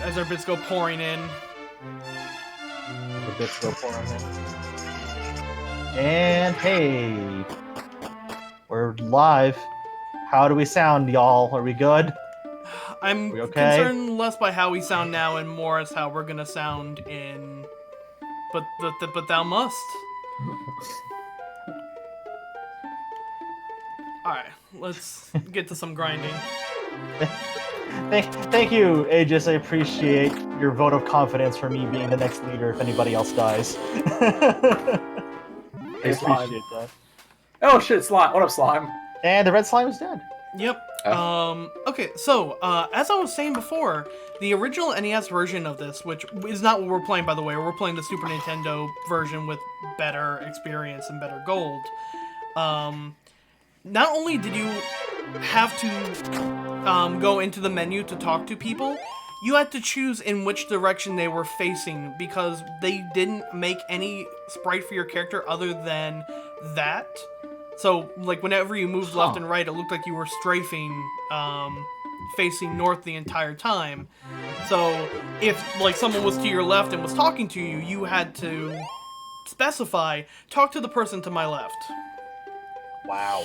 as our bits go pouring in. The bits go pouring in. And hey, we're live. How do we sound, y'all? Are we good? I'm we okay? concerned less by how we sound now and more as how we're gonna sound in. But thou must. Alright, let's get to some grinding. Thank you, Aegis. I appreciate your vote of confidence for me being the next leader if anybody else dies. I appreciate that. Oh shit, Slime. What up, Slime? And the red slime is dead. Yep. Okay, so, as I was saying before, the original NES version of this, which is not what we're playing, by the way, we're playing the Super Nintendo version with better experience and better gold. Not only did you have to go into the menu to talk to people, you had to choose in which direction they were facing, because they didn't make any sprite for your character other than that. So, like, whenever you moved left and right, it looked like you were strafing, facing north the entire time. So, if, like, someone was to your left and was talking to you, you had to specify, talk to the person to my left. Wow.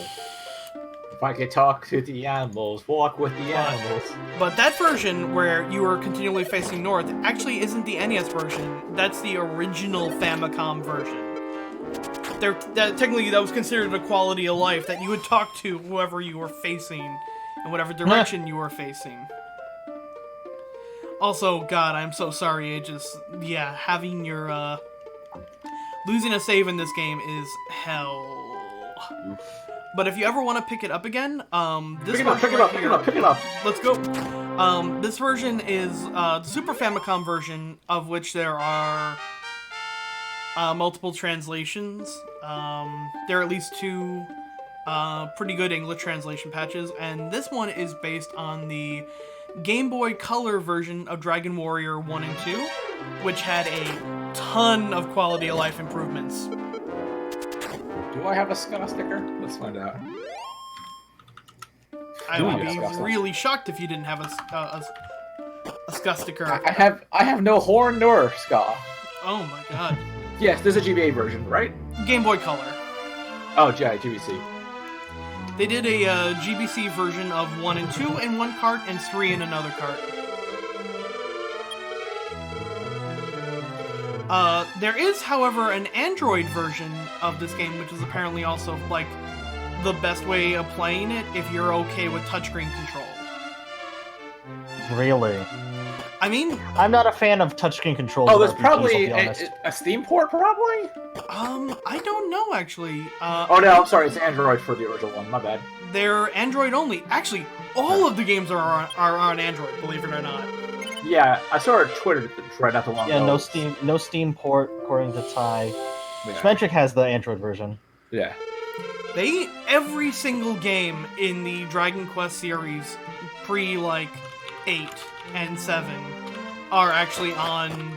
If I could talk to the animals, walk with the animals. But that version, where you were continually facing north, actually isn't the NES version. That's the original Famicom version. Technically, that was considered a quality of life, that you would talk to whoever you were facing, in whatever direction you were facing. Also, God, I'm so sorry, Aegis. Yeah, having your, losing a save in this game is hell. Oof. But if you ever want to pick it up again, this pick it up. Let's go. This version is the Super Famicom version, of which there are multiple translations. There are at least two pretty good English translation patches, and this one is based on the Game Boy Color version of Dragon Warrior 1 and 2, which had a ton of quality of life improvements. Do I have a ska sticker? Let's find out. I would be really shocked if you didn't have a ska sticker. I have no horn nor ska. Oh my god. Yes, there's a GBA version, right? Game Boy Color. Oh, yeah, GBC. They did a GBC version of 1 and 2 in one cart and 3 in another cart. There is, however, an Android version of this game, which is apparently also, like, the best way of playing it if you're okay with touchscreen control. Really? I mean... I'm not a fan of touchscreen controls. Oh, there's probably a Steam port, probably? I don't know, actually. Oh, no, I'm sorry, it's Android for the original one, my bad. They're Android only. Actually, all of the games are on Android, believe it or not. Yeah, I saw a Twitter thread not too long ago. Yeah, no Steam port, according to Ty. Yeah. Symmetric has the Android version. Yeah. Every single game in the Dragon Quest series, pre, like, 8 and 7, are actually on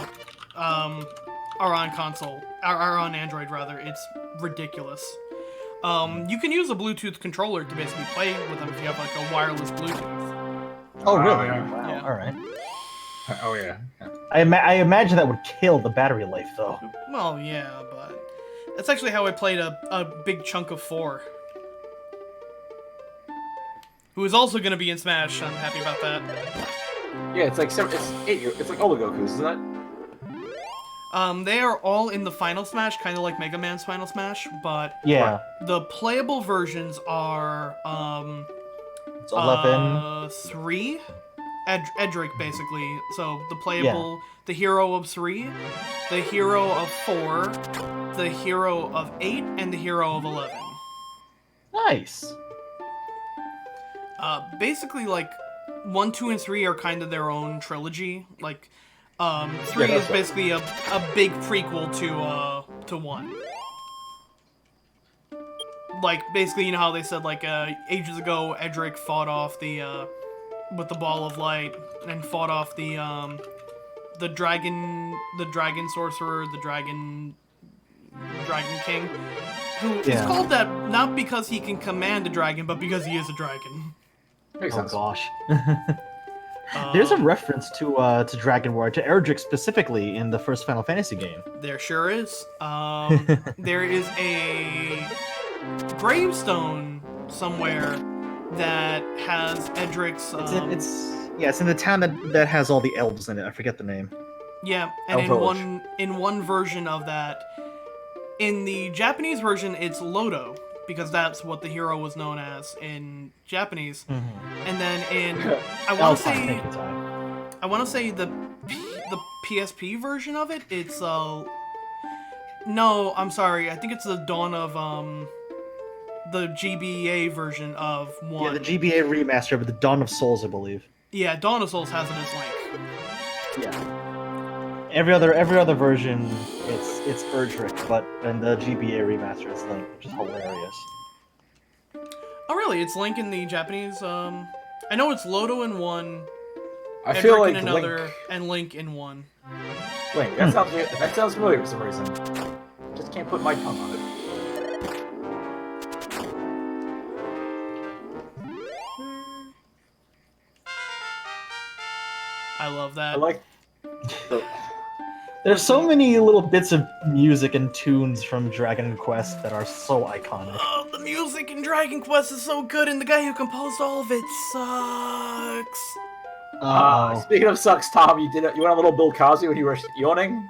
console. Are on Android, rather. It's ridiculous. You can use a Bluetooth controller to basically play with them if you have, like, a wireless Bluetooth. Oh, really? Yeah. Wow, Yeah. alright. Oh, yeah. I imagine that would kill the battery life, though. Well, yeah, but that's actually how I played a big chunk of 4. Who is also going to be in Smash. I'm happy about that. Yeah, it's like 8. It's like all the Gokus, isn't it? They are all in the Final Smash, kind of like Mega Man's Final Smash, but Yeah. the playable versions are It's 11. 3. Edric, basically. So the playable, the hero of 3, the hero of 4, the hero of 8, and the hero of 11. Nice. Basically, like, 1, 2, and 3 are kind of their own trilogy. Like, 3 is basically a big prequel to 1. Like, basically, you know how they said, like, ages ago, Edric fought off the, with the Ball of Light, and fought off the dragon sorcerer, the dragon king, who is called that not because he can command a dragon, but because he is a dragon. Makes sense. Gosh. There's a reference to Dragon War, to Erdrick specifically in the first Final Fantasy game. There sure is. There is a gravestone somewhere that has Edric's. It's in the town that has all the elves in it. I forget the name. Yeah, and Elf in one version of that, in the Japanese version, it's Lodo, because that's what the hero was known as in Japanese. And then in I want to say the PSP version of it, it's no, I'm sorry, I think it's the Dawn of the GBA version of 1. Yeah, the GBA remaster of the Dawn of Souls, I believe. Yeah, Dawn of Souls has it as Link. Yeah. Every other version, it's Erdrick, but in the GBA remaster, it's Link, which is hilarious. Oh, really? It's Link in the Japanese. I know it's Lodo in 1. I feel like in another, Link. and Link in 1. Link. That sounds familiar for some reason. Just can't put my tongue on it. I love that. I like. There's so many little bits of music and tunes from Dragon Quest that are so iconic. Oh, the music in Dragon Quest is so good, and the guy who composed all of it sucks. Speaking of sucks, Tom, you went a little Bill Cosby when you were yawning.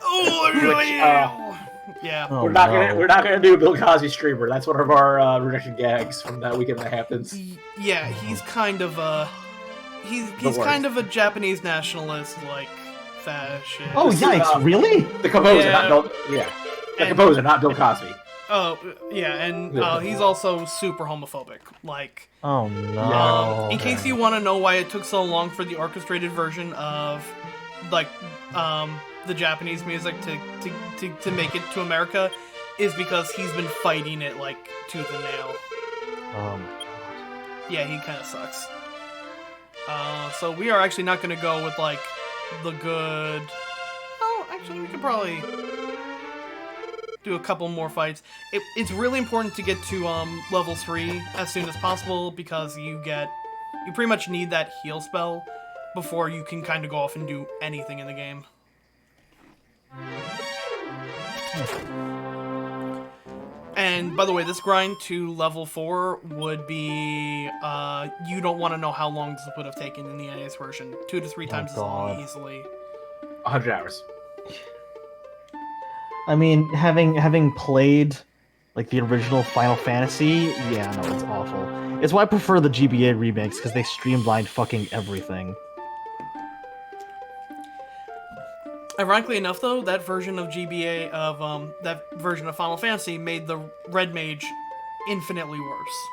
Oh, really? Yeah. Oh, we're not gonna do a Bill Cosby streamer. That's one of our rejection gags from that weekend that happens. Yeah, he's kind of a he's kind of a Japanese nationalist, like fascist. Oh, yikes! Really? The composer, Yeah. not Bill. Yeah, the composer, not Bill Cosby. Oh, yeah, and he's also super homophobic. Like, Oh no! in case you want to know why it took so long for the orchestrated version of, like, the Japanese music to make it to America, is because he's been fighting it, like, tooth and nail. Oh my god! Yeah, he kind of sucks. So we are actually not going to go with, like, the good... Oh, actually, we could probably do a couple more fights. It's really important to get to level 3 as soon as possible, because you pretty much need that heal spell before you can kind of go off and do anything in the game. And by the way, this grind to level 4 would be, you don't want to know how long this would have taken in the NES version. 2 to 3 times as long, easily. 100 hours. I mean, having played like the original Final Fantasy, yeah, no, it's awful. It's why I prefer the GBA remakes, because they streamlined fucking everything. Ironically enough, though, that version of GBA that version of Final Fantasy made the Red Mage infinitely worse.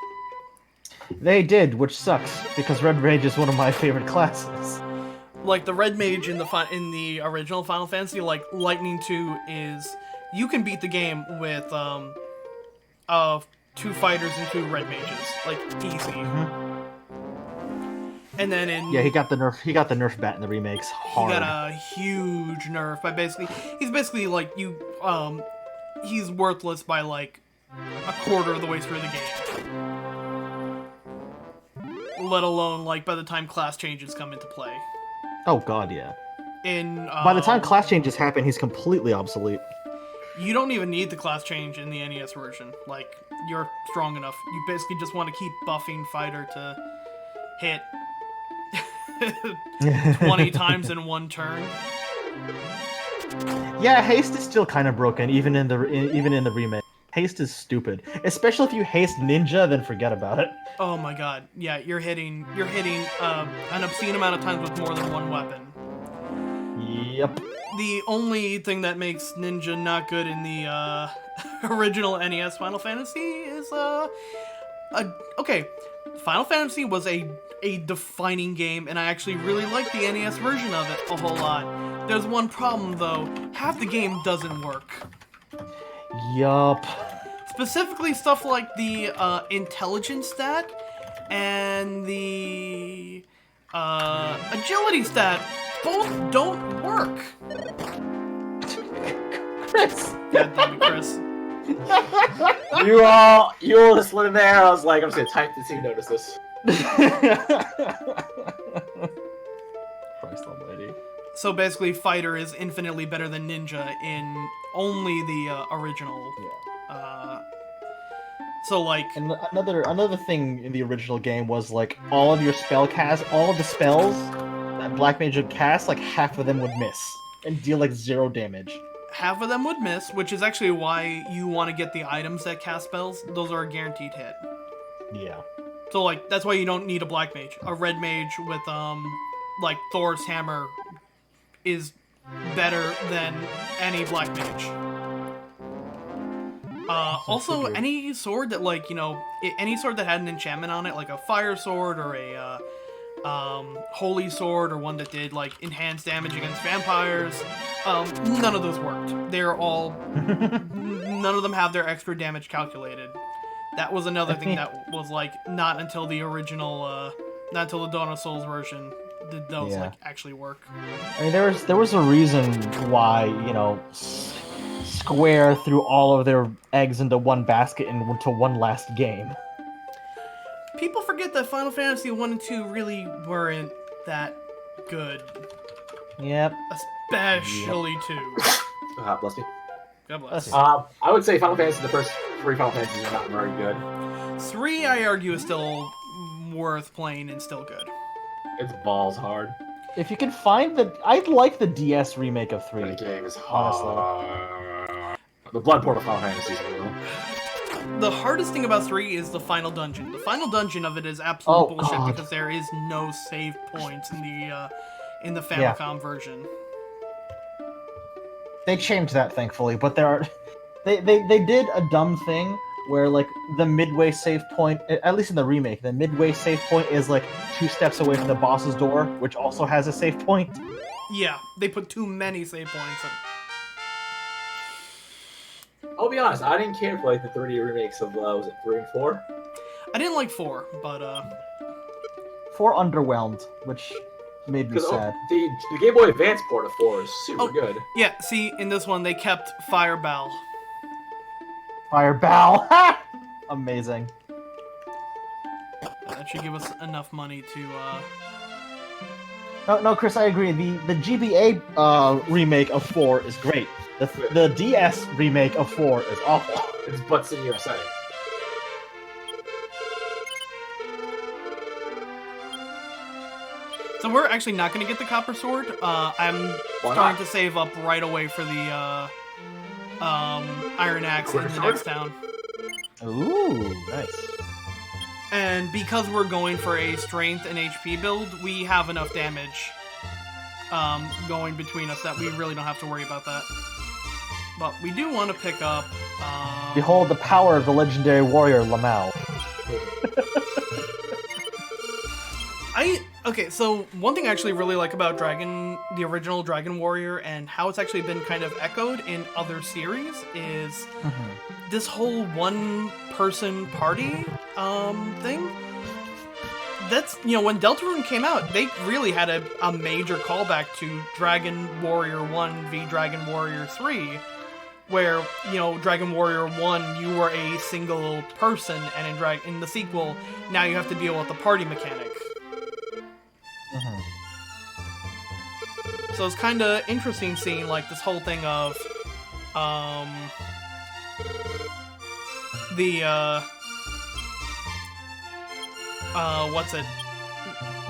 They did, which sucks, because Red Mage is one of my favorite classes. Like the Red Mage in the original Final Fantasy, like Lightning 2 is, you can beat the game with 2 fighters and 2 Red Mages, like easy. And then he got the nerf bat in the remakes hard. He got a huge nerf by he's basically like he's worthless by like a quarter of the way through the game. Let alone like by the time class changes come into play. Oh god, yeah. By the time class changes happen, he's completely obsolete. You don't even need the class change in the NES version. Like, you're strong enough. You basically just want to keep buffing fighter to hit 20 times in one turn. Yeah, haste is still kind of broken, even in the remake. Haste is stupid, especially if you haste ninja. Then forget about it. Oh my god! Yeah, you're hitting an obscene amount of times with more than one weapon. Yep. The only thing that makes ninja not good in the original NES Final Fantasy is okay. Final Fantasy was a defining game, and I actually really like the NES version of it a whole lot. There's one problem, though. Half the game doesn't work. Yup. Specifically stuff like the intelligence stat and the agility stat. Both don't work. Chris! God damn it, Chris. You all just live there. I was like, I'm just gonna type to see if you notice this. So basically, fighter is infinitely better than ninja in only the original. Yeah. So like, And another thing in the original game was like all of your all of the spells that Black Mage would cast, like half of them would miss and deal like 0 damage. half of them would miss, which is actually why you want to get the items that cast spells. Those are a guaranteed hit. Yeah. So like, that's why you don't need a black mage. A red mage with like Thor's hammer is better than any black mage. Also, figured. any sword that, like, you know, any sword that had an enchantment on it, like a fire sword or a holy sword, or one that did like enhanced damage against vampires, none of those worked. They're all none of them have their extra damage calculated. That was another thing that was like not until the original, not until the Dawn of Souls version did those like actually work. I mean, there was a reason why, you know, Square threw all of their eggs into one basket and into one last game. People forget that Final Fantasy 1 and 2 really weren't that good. Yep. Especially 2. Bless me. God bless. I would say Final Fantasy, the first 3 Final Fantasies are not very good. 3, I argue, is still worth playing and still good. It's balls hard. If you can find I like the DS remake of 3. The game is honestly. hard. The Bloodborne of Final Fantasy is real. The hardest thing about 3 is the final dungeon. The final dungeon of it is absolute bullshit God. because there is no save points in the Famicom version. They changed that, thankfully, but they did a dumb thing where like the midway save point, at least in the remake, the midway save point is like 2 steps away from the boss's door, which also has a save point. Yeah, they put too many save points in. I'll be honest, I didn't care for like the 3D remakes of was it 3 and 4? I didn't like 4, but 4 underwhelmed, which made me sad. The Game Boy Advance port of 4 is super good. yeah, see, in this one they kept Fireball. Fireball! Amazing. That should give us enough money to No, Chris, I agree. The GBA remake of 4 is great. The DS remake of 4 is awful. It's Butts in USA. So we're actually not going to get the Copper Sword. I'm starting to save up right away for the Iron Axe in the next town. Ooh, nice. And because we're going for a strength and HP build, we have enough damage going between us that we really don't have to worry about that. But we do want to pick up... Behold the power of the legendary warrior LMAO. Okay, so one thing I actually really like about the original Dragon Warrior, and how it's actually been kind of echoed in other series, is this whole one-person party thing. That's, you know, when Deltarune came out, they really had a major callback to Dragon Warrior 1 v Dragon Warrior 3, where, you know, Dragon Warrior 1, you were a single person, and in the sequel, now you have to deal with the party mechanic. So it's kind of interesting seeing, like, this whole thing of,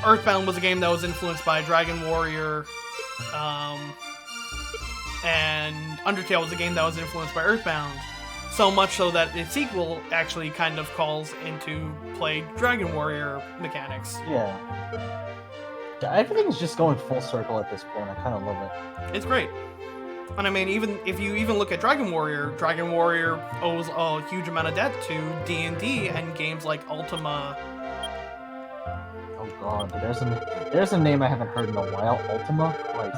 Earthbound was a game that was influenced by Dragon Warrior, and Undertale was a game that was influenced by Earthbound. So much so that its sequel actually kind of calls into play Dragon Warrior mechanics. Yeah. Everything's just going full circle at this point. I kind of love it. It's great. And I mean, even if you even look at Dragon Warrior owes a huge amount of debt to D&D and games like Ultima. Oh god, there's a name I haven't heard in a while. Ultima? Christ.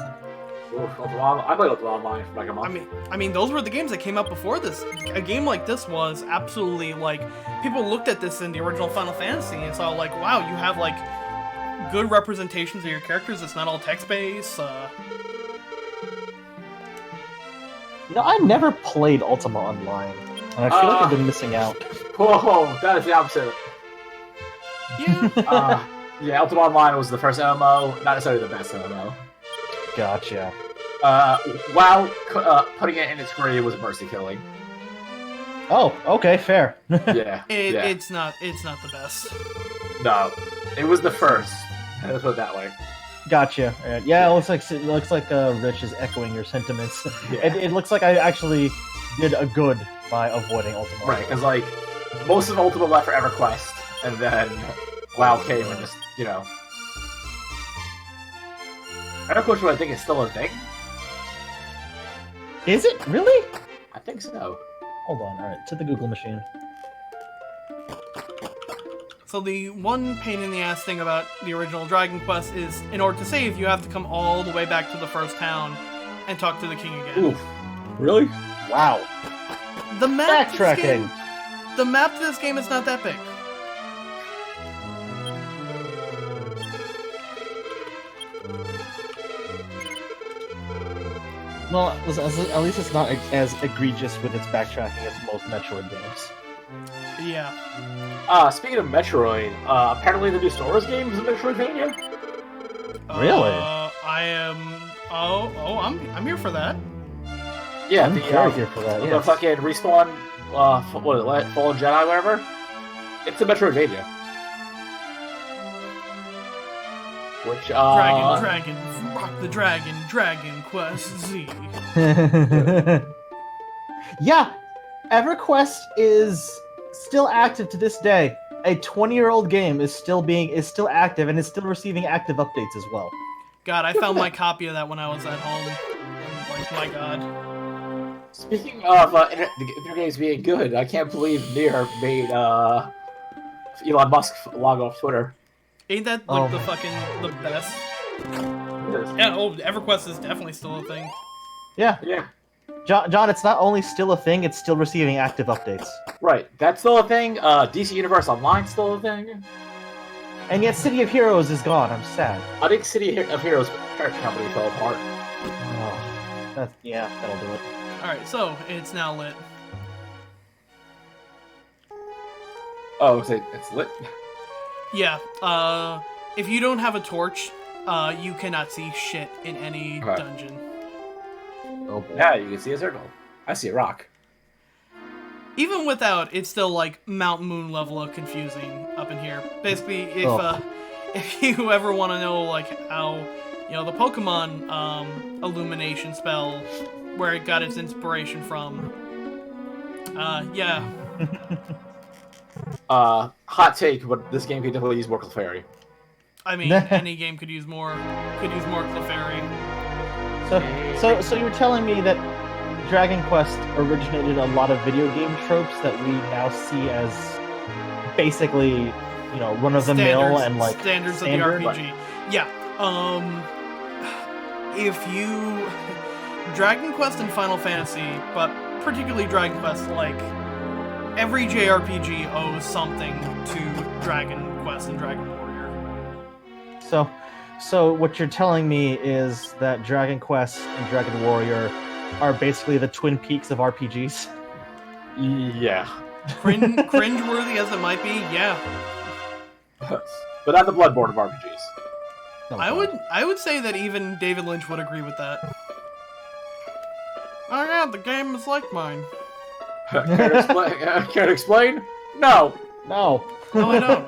I played Ultima Online for like a month. I mean, those were the games that came out before this. A game like this was absolutely, like, people looked at this in the original Final Fantasy and saw, like, wow, you have, like, good representations of your characters. It's not all text-based. You know, I never played Ultima Online, and I feel like I've been missing out. Whoa, that is the opposite. Yeah. Yeah, Ultima Online was the first MMO, not necessarily the best MMO. Gotcha. While putting it in its grave was mercy killing. Oh, okay, fair. Yeah. It's not the best. No, it was the first. Let's put it that way. Gotcha. Yeah, it looks like Rich is echoing your sentiments. Yeah. It looks like I actually did a good by avoiding Ultima. Right, because like most of Ultima left for EverQuest, and then WoW came and just EverQuest, I think, is still a thing. Is it really? I think so. Hold on. All right, to the Google machine. So the one pain in the ass thing about the original Dragon Quest is, in order to save, you have to come all the way back to the first town and talk to the king again. Oof. Really? Wow. The map to this Backtracking. game, the map to this game is not that big. Well, at least it's not as egregious with its backtracking as most Metroid games. Yeah. Speaking of Metroid, apparently the new Star Wars game is a Metroidvania. Really? I am. I'm here for that. Yeah, I'm very here for that. The Yes. fucking respawn, what is it, Fallen Jedi, whatever. It's a Metroidvania. Which Dragon, rock the dragon, Dragon Quest Z. Yeah, EverQuest is still active to this day. A 20-year-old game is still active and is still receiving active updates as well. God, I found my copy of that when I was at home. And, like, my God. Speaking of internet games being good, I can't believe Nier made Elon Musk log off Twitter. Ain't that like the best? Yeah. Oh, EverQuest is definitely still a thing. Yeah. Yeah. John, it's not only still a thing, it's still receiving active updates. Right, that's still a thing. DC Universe Online still a thing. And yet City of Heroes is gone. I'm sad. I think City of Heroes parent company fell apart. Oh, that'll do it. Alright, so it's now lit. Oh, it's lit? Yeah, if you don't have a torch, you cannot see shit in any Okay. dungeon. Oh boy. Yeah, you can see a circle. I see a rock. Even without, it's still like Mount Moon level of confusing up in here. Basically, if you ever want to know like how, the Pokemon illumination spell, where it got its inspiration from, yeah. Hot take, but this game could definitely use more Clefairy. I mean, any game could use more Clefairy. So you're telling me that Dragon Quest originated a lot of video game tropes that we now see as basically, run of the mill and like standards of the RPG. Yeah. If you Dragon Quest and Final Fantasy, but particularly Dragon Quest, like every JRPG owes something to Dragon Quest and Dragon Warrior. So what you're telling me is that Dragon Quest and Dragon Warrior are basically the Twin Peaks of RPGs? Yeah. Cringeworthy as it might be, yeah. But not the Bloodborne of RPGs. Oh, I would say that even David Lynch would agree with that. Oh yeah, the game is like mine. Care to explain? No. No. No, I don't.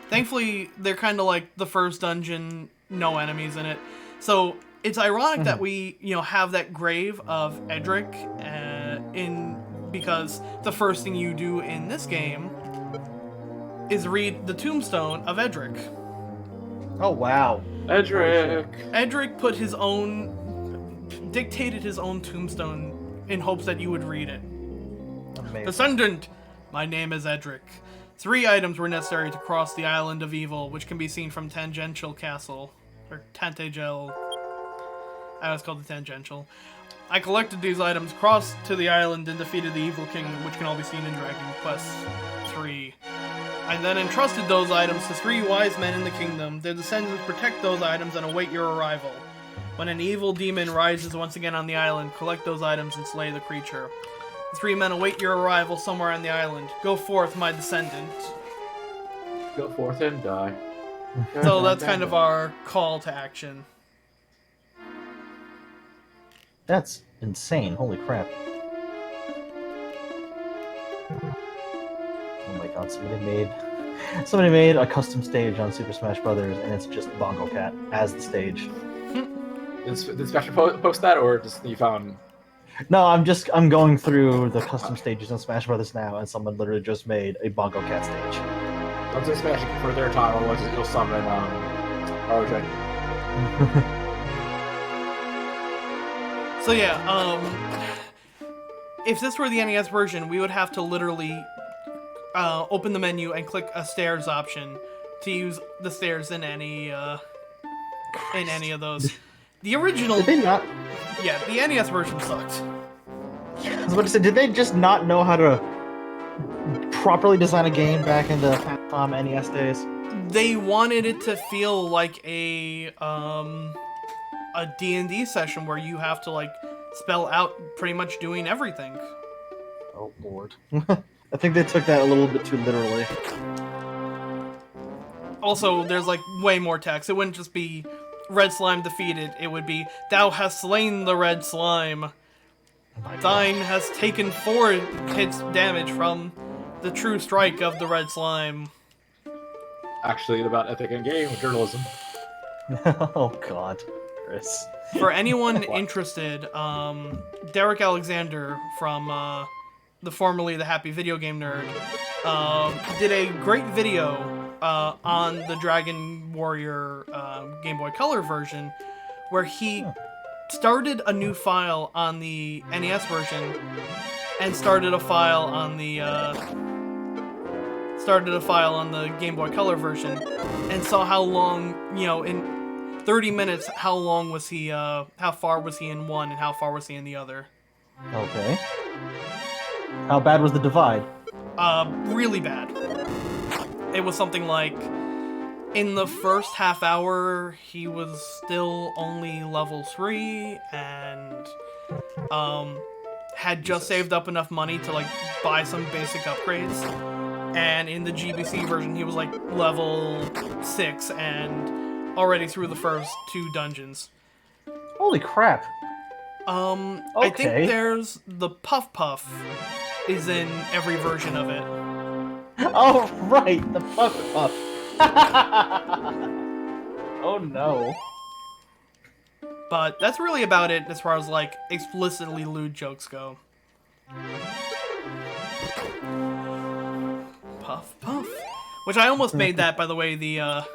Thankfully, they're kind of like the first dungeon, no enemies in it. So it's ironic that we, have that grave of Edric because the first thing you do in this game is read the tombstone of Edric. Oh wow. Edric. Edric dictated his own tombstone in hopes that you would read it. Amazing. Descendant, my name is Edric. 3 items were necessary to cross the Island of Evil, which can be seen from Tangential Castle. Or Tantagel. I always called it Tangential. I collected these items, crossed to the island, and defeated the Evil King, which can all be seen in Dragon Quest III. I then entrusted those items to 3 wise men in the kingdom. Their descendants protect those items and await your arrival. When an evil demon rises once again on the island, collect those items and slay the creature. The 3 men await your arrival somewhere on the island. Go forth, my descendant. Go forth and die. So that's kind of our call to action. That's insane. Holy crap. Oh my god, somebody made a custom stage on Super Smash Brothers, and it's just Bongo Cat as the stage. Did Smash post that, or just you found? No, I'm going through the custom stages on Smash Brothers now, and someone literally just made a Bongo Cat stage. Don't say Smash for their time, otherwise you'll summon RJ. So yeah, if this were the NES version, we would have to literally open the menu and click a stairs option to use the stairs in any of those. The original, Did they not? yeah, the NES version sucked. I was about to say, did they just not know how to properly design a game back in the Famicom NES days? They wanted it to feel like a D&D session where you have to like spell out pretty much doing everything. Oh lord. I think they took that a little bit too literally. Also, there's like way more text. It wouldn't just be red slime defeated. It would be, thou hast slain the red slime. Thine has taken 4 hits damage from the true strike of the red slime. Actually, about ethic in game journalism. Oh god, Chris. For anyone interested, Derek Alexander from the formerly the Happy Video Game Nerd did a great video on the Dragon Warrior Game Boy Color version, where he started a new file on the NES version and started a file on the Game Boy Color version, and saw how long, in 30 minutes, how far was he in one and how far was he in the other. Okay. How bad was the divide? Really bad. It was something like, in the first half hour, he was still only level 3 and had just saved up enough money to like buy some basic upgrades. And in the GBC version, he was like level 6 and already through the first 2 dungeons. Holy crap. I think there's the Puff Puff is in every version of it. Oh, right, the Puff Puff. Oh no. But that's really about it as far as like explicitly lewd jokes go. Puff Puff. Which I almost made that, by the way, that'll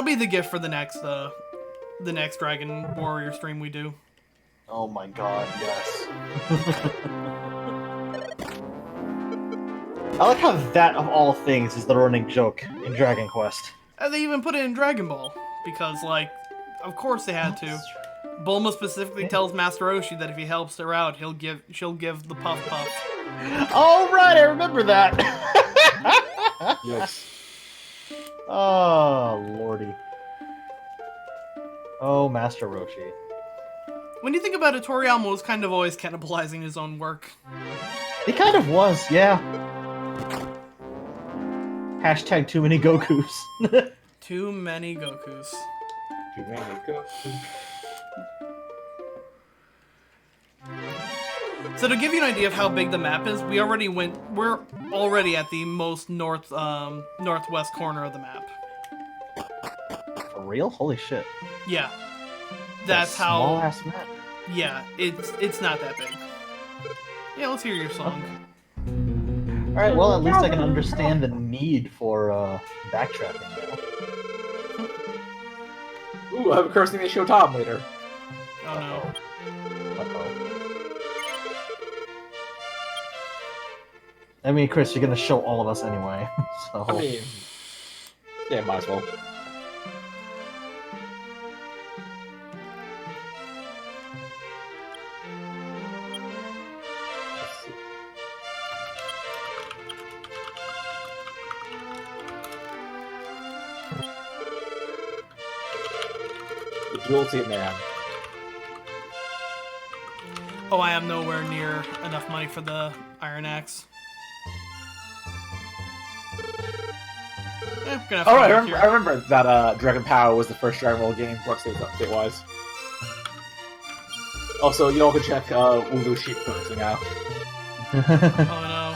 be the gift for the next Dragon Warrior stream we do. Oh my god, yes. I like how that, of all things, is the running joke in Dragon Quest. And they even put it in Dragon Ball, because, like, of course they had to. Bulma specifically tells Master Roshi that if he helps her out, she'll give the Puff Puff. Oh, right, I remember that! Yes. Oh, lordy. Oh, Master Roshi. When you think about it, Toriyama was kind of always cannibalizing his own work. He kind of was, yeah. Hashtag too many Gokus. Too many Gokus. Too many Gokus. So to give you an idea of how big the map is, we're already at the most northwest corner of the map. For real? Holy shit. Yeah. That's how small ass map. Yeah, it's not that big. Yeah, let's hear your song. Alright, well at least I can understand the need for backtracking now. Ooh, I have a cursing they show Tom later. Oh no. Uh-oh. I mean, Chris, you're gonna show all of us anyway, so... I mean, yeah, might as well. The dual team man. Oh, I am nowhere near enough money for the Iron Axe. Gonna have Oh, to right, go back I remember that Dragon Power was the first Dragon Ball game, update-wise. Also, y'all can check Wooloo Sheep posting out. Oh no.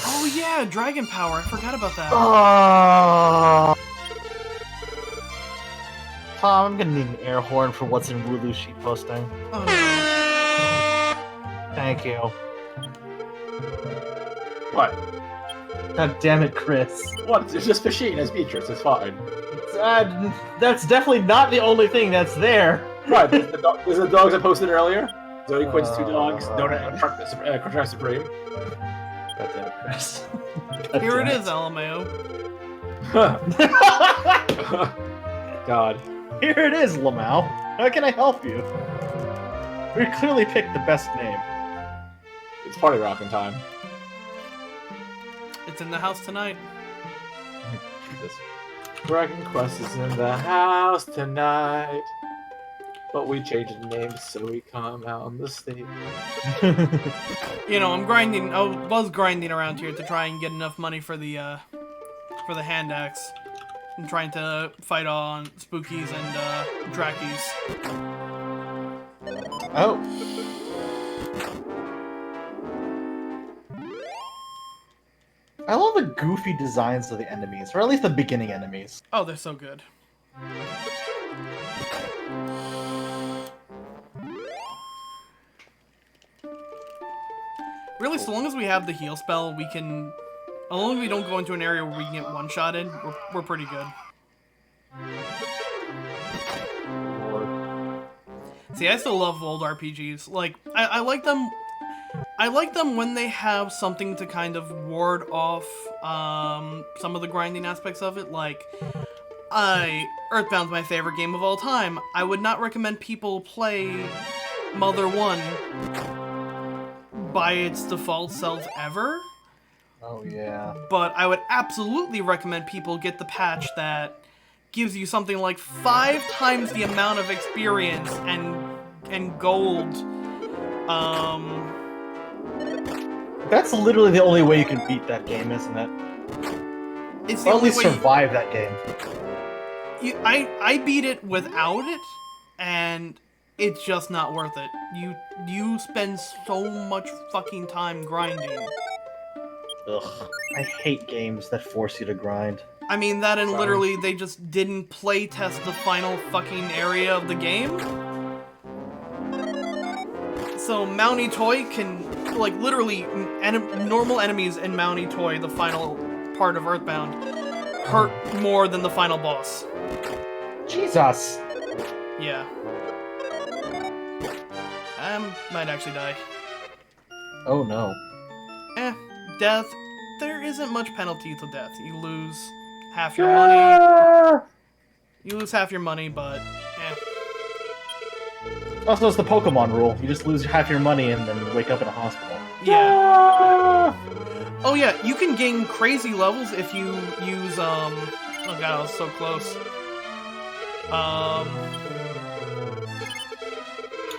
Oh yeah, Dragon Power. I forgot about that. Oh. Tom, I'm gonna need an air horn for what's in Wooloo sheet posting. Oh no. Thank you. What? God damn it, Chris. What? It's just Machine as Beatrice, it's fine. That's definitely not the only thing that's there. Right, there's the dogs I posted earlier. Zoe Quinn's 2 dogs, Donut and Contract Supreme. God damn it, Chris. Here it is, LMAO. God. Here it is, LMAO. How can I help you? We clearly picked the best name. It's party rockin' time. It's in the house tonight. Jesus. Dragon Quest is in the house tonight. But we changed the name so we come out on the stage. You know, I was grinding around here to try and get enough money for the hand axe. I'm trying to fight on Spookies and Drakies. Oh. I love the goofy designs of the enemies, or at least the beginning enemies. Oh, they're so good. Really, so long as we have the heal spell, we can... As long as we don't go into an area where we can get one-shotted, we're pretty good. See, I still love old RPGs. Like, I like them... I like them when they have something to kind of ward off some of the grinding aspects of it. Like, Earthbound's my favorite game of all time. I would not recommend people play Mother 1 by its default self ever. Oh, yeah. But I would absolutely recommend people get the patch that gives you something like 5 times the amount of experience and gold. That's literally the only way you can beat that game, isn't it? It's the Or at only least way survive that game. I beat it without it, and it's just not worth it. You spend so much fucking time grinding. Ugh. I hate games that force you to grind. I mean, that and literally they just didn't play test the final fucking area of the game. So Mountie Toy can, like, literally, normal enemies in Mountie Toy, the final part of Earthbound, hurt more than the final boss. Jesus! Yeah. Might actually die. Oh no. Death. There isn't much penalty to death. You lose half your money. You lose half your money, but Also, it's the Pokemon rule. You just lose half your money and then wake up in a hospital. Yeah. Oh yeah, you can gain crazy levels if you use oh god, I was so close.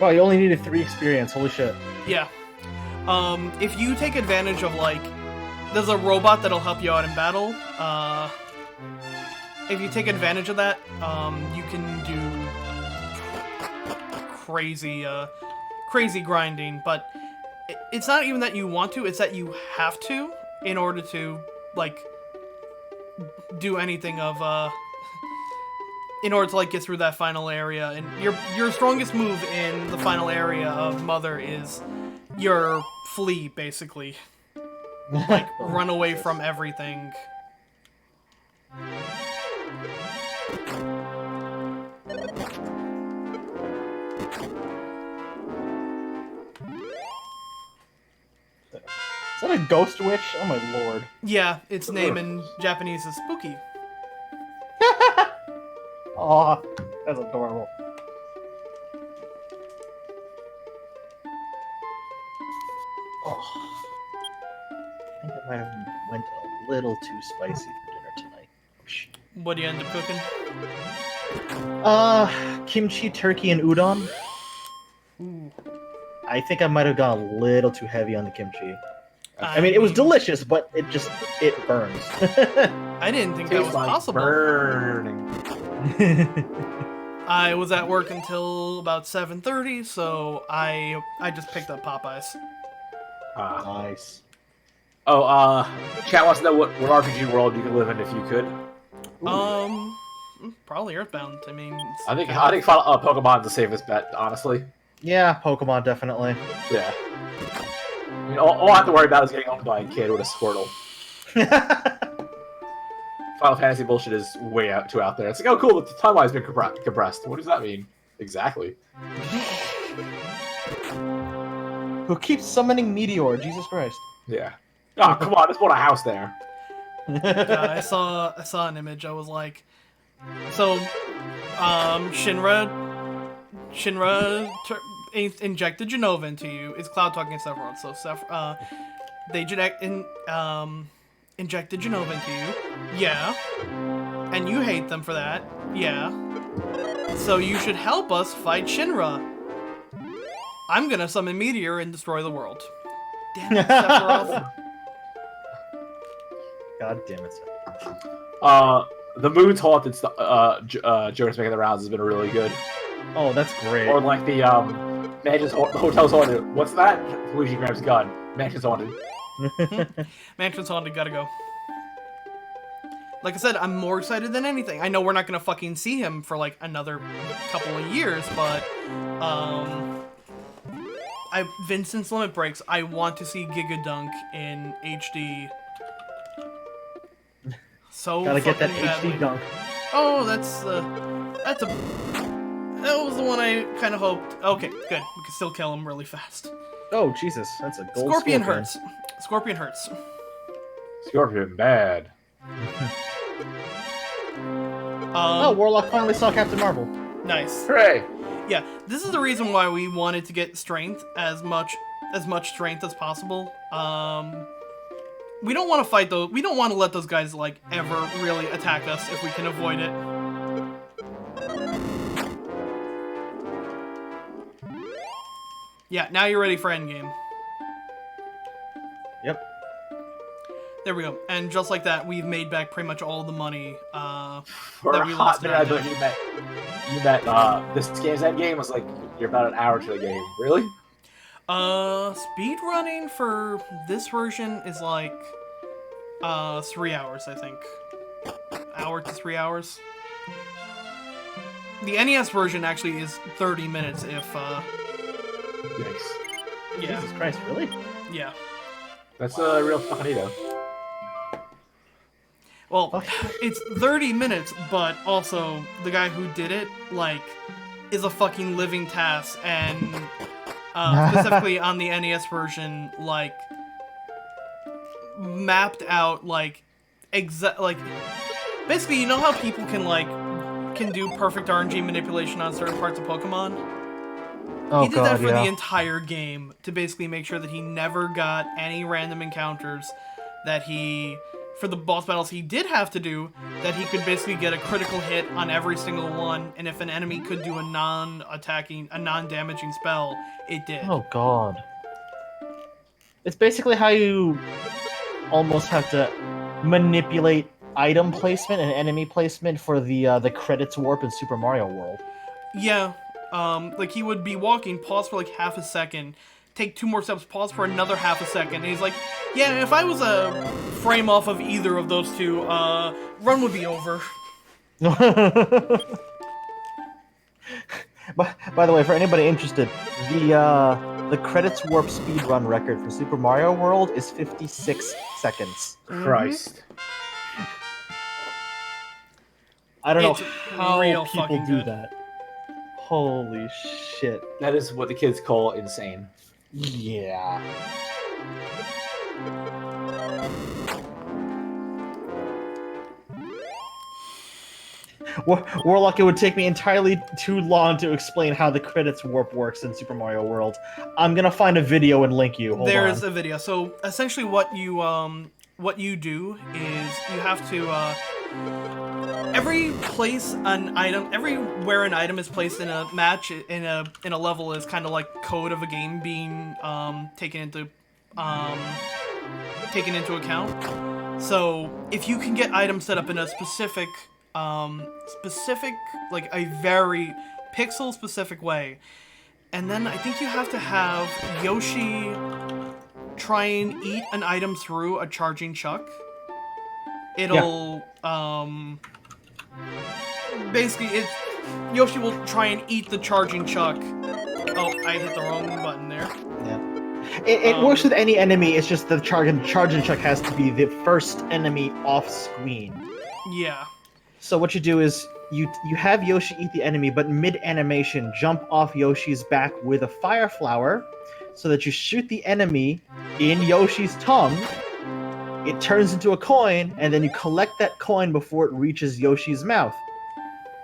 Wow, you only needed 3 experience. Holy shit. Yeah. If you take advantage of, like, there's a robot that'll help you out in battle. If you take advantage of that, you can do crazy grinding, but it's not even that you want to, it's that you have to in order to, like, do anything of, in order to, like, get through that final area. And your strongest move in the final area of Mother is your flee, basically. Like, run away from everything. Is that a ghost witch? Oh my lord. Yeah, its name in Japanese is Spooky. Aw, that's adorable. Oh. I think I might have went a little too spicy for dinner tonight. Oh, shit. What do you end up cooking? Kimchi, turkey, and udon. Ooh. I think I might have gone a little too heavy on the kimchi. I mean, it was delicious, but it burns. I didn't think that was Tastes like possible. burning. I was at work until about 7:30, so I just picked up Popeyes. Nice. Oh, chat wants to know what RPG world you could live in if you could. Probably Earthbound. I mean, it's I think kinda- Pokemon's the safest bet, honestly. Yeah, Pokemon definitely. Yeah. I mean, all I have to worry about is getting owned by a kid with a Squirtle. Final Fantasy bullshit is way too out there. It's like, oh cool, the timeline's been compressed. What does that mean? Exactly. Who keeps summoning Meteor? Jesus Christ. Yeah. Oh, come on, just bought a house there. God, I saw an image. I was like, so, Shinra injected Genova into you. It's Cloud talking to Sephiroth. So they injected Genova into you. Yeah. And you hate them for that. Yeah. So you should help us fight Shinra. I'm gonna summon Meteor and destroy the world. Damn it, Sephiroth. God damn it. The Moon's Haunted joke's making the rounds has been really good. Oh, that's great. Or like the the Hotel's Haunted. What's that? Luigi grabs gun. Mansion's Haunted. Mansion's Haunted, gotta go. Like I said, I'm more excited than anything. I know we're not gonna fucking see him for like another couple of years, but Vincent's Limit Breaks. I want to see Gigadunk in HD. So Gotta get that badly. HD dunk. Oh, that was the one I kind of hoped. Okay, good. We can still kill him really fast. Oh, Jesus. That's a gold Scorpion hurts. Scorpion hurts. Scorpion bad. Oh, Warlock finally saw Captain Marvel. Nice. Hooray! Yeah, this is the reason why we wanted to get strength as much strength as possible. We don't want to fight those. We don't want to let those guys like ever really attack us if we can avoid it. Yeah, now you're ready for endgame. Yep. There we go. And just like that, we've made back pretty much all the money For that a we hot lost. minute, I thought you meant this game's endgame was like you're about an hour to the game. Really? Speed running for this version is like 3 hours, I think. Hour to 3 hours. The NES version actually is 30 minutes if Yikes. yeah. Jesus Christ, really? Yeah. That's a real fucking Well, it's 30 minutes, but also the guy who did it, like, is a fucking living task, and specifically on the NES version, like, mapped out, like, basically, you know how people can do perfect RNG manipulation on certain parts of Pokemon? Oh, He did that God, for yeah. the entire game to basically make sure that he never got any random encounters, that for the boss battles he did have to do, that he could basically get a critical hit on every single one, and if an enemy could do a non-damaging spell, it did. Oh, God. It's basically how you almost have to manipulate item placement and enemy placement for the credits warp in Super Mario World. Yeah, like he would be walking, pause for like half a second, take 2 more steps, pause for another half a second, and he's like, yeah, if I was a frame off of either of those two, run would be over. By the way, for anybody interested, the credits warp speedrun record for Super Mario World is 56 seconds. Christ. I don't It's know how real people fucking do good. that. Holy shit. That is what the kids call insane. Yeah. Warlock, it would take me entirely too long to explain how the credits warp works in Super Mario World. I'm gonna find a video and link you. Hold There's on. a video. So essentially, what you do is you have to everywhere an item is placed in a match in a level is kind of like code of a game being taken into taken into account. So if you can get items set up in a specific, like a very pixel-specific way, and then I think you have to have Yoshi try and eat an item through a charging chuck. It'll, basically, Yoshi will try and eat the charging chuck. Oh, I hit the wrong button there. Yeah. It works with any enemy, it's just the charging chuck has to be the first enemy off screen. Yeah. So what you do is, you have Yoshi eat the enemy, but mid-animation, jump off Yoshi's back with a fire flower, so that you shoot the enemy in Yoshi's tongue, it turns into a coin, and then you collect that coin before it reaches Yoshi's mouth.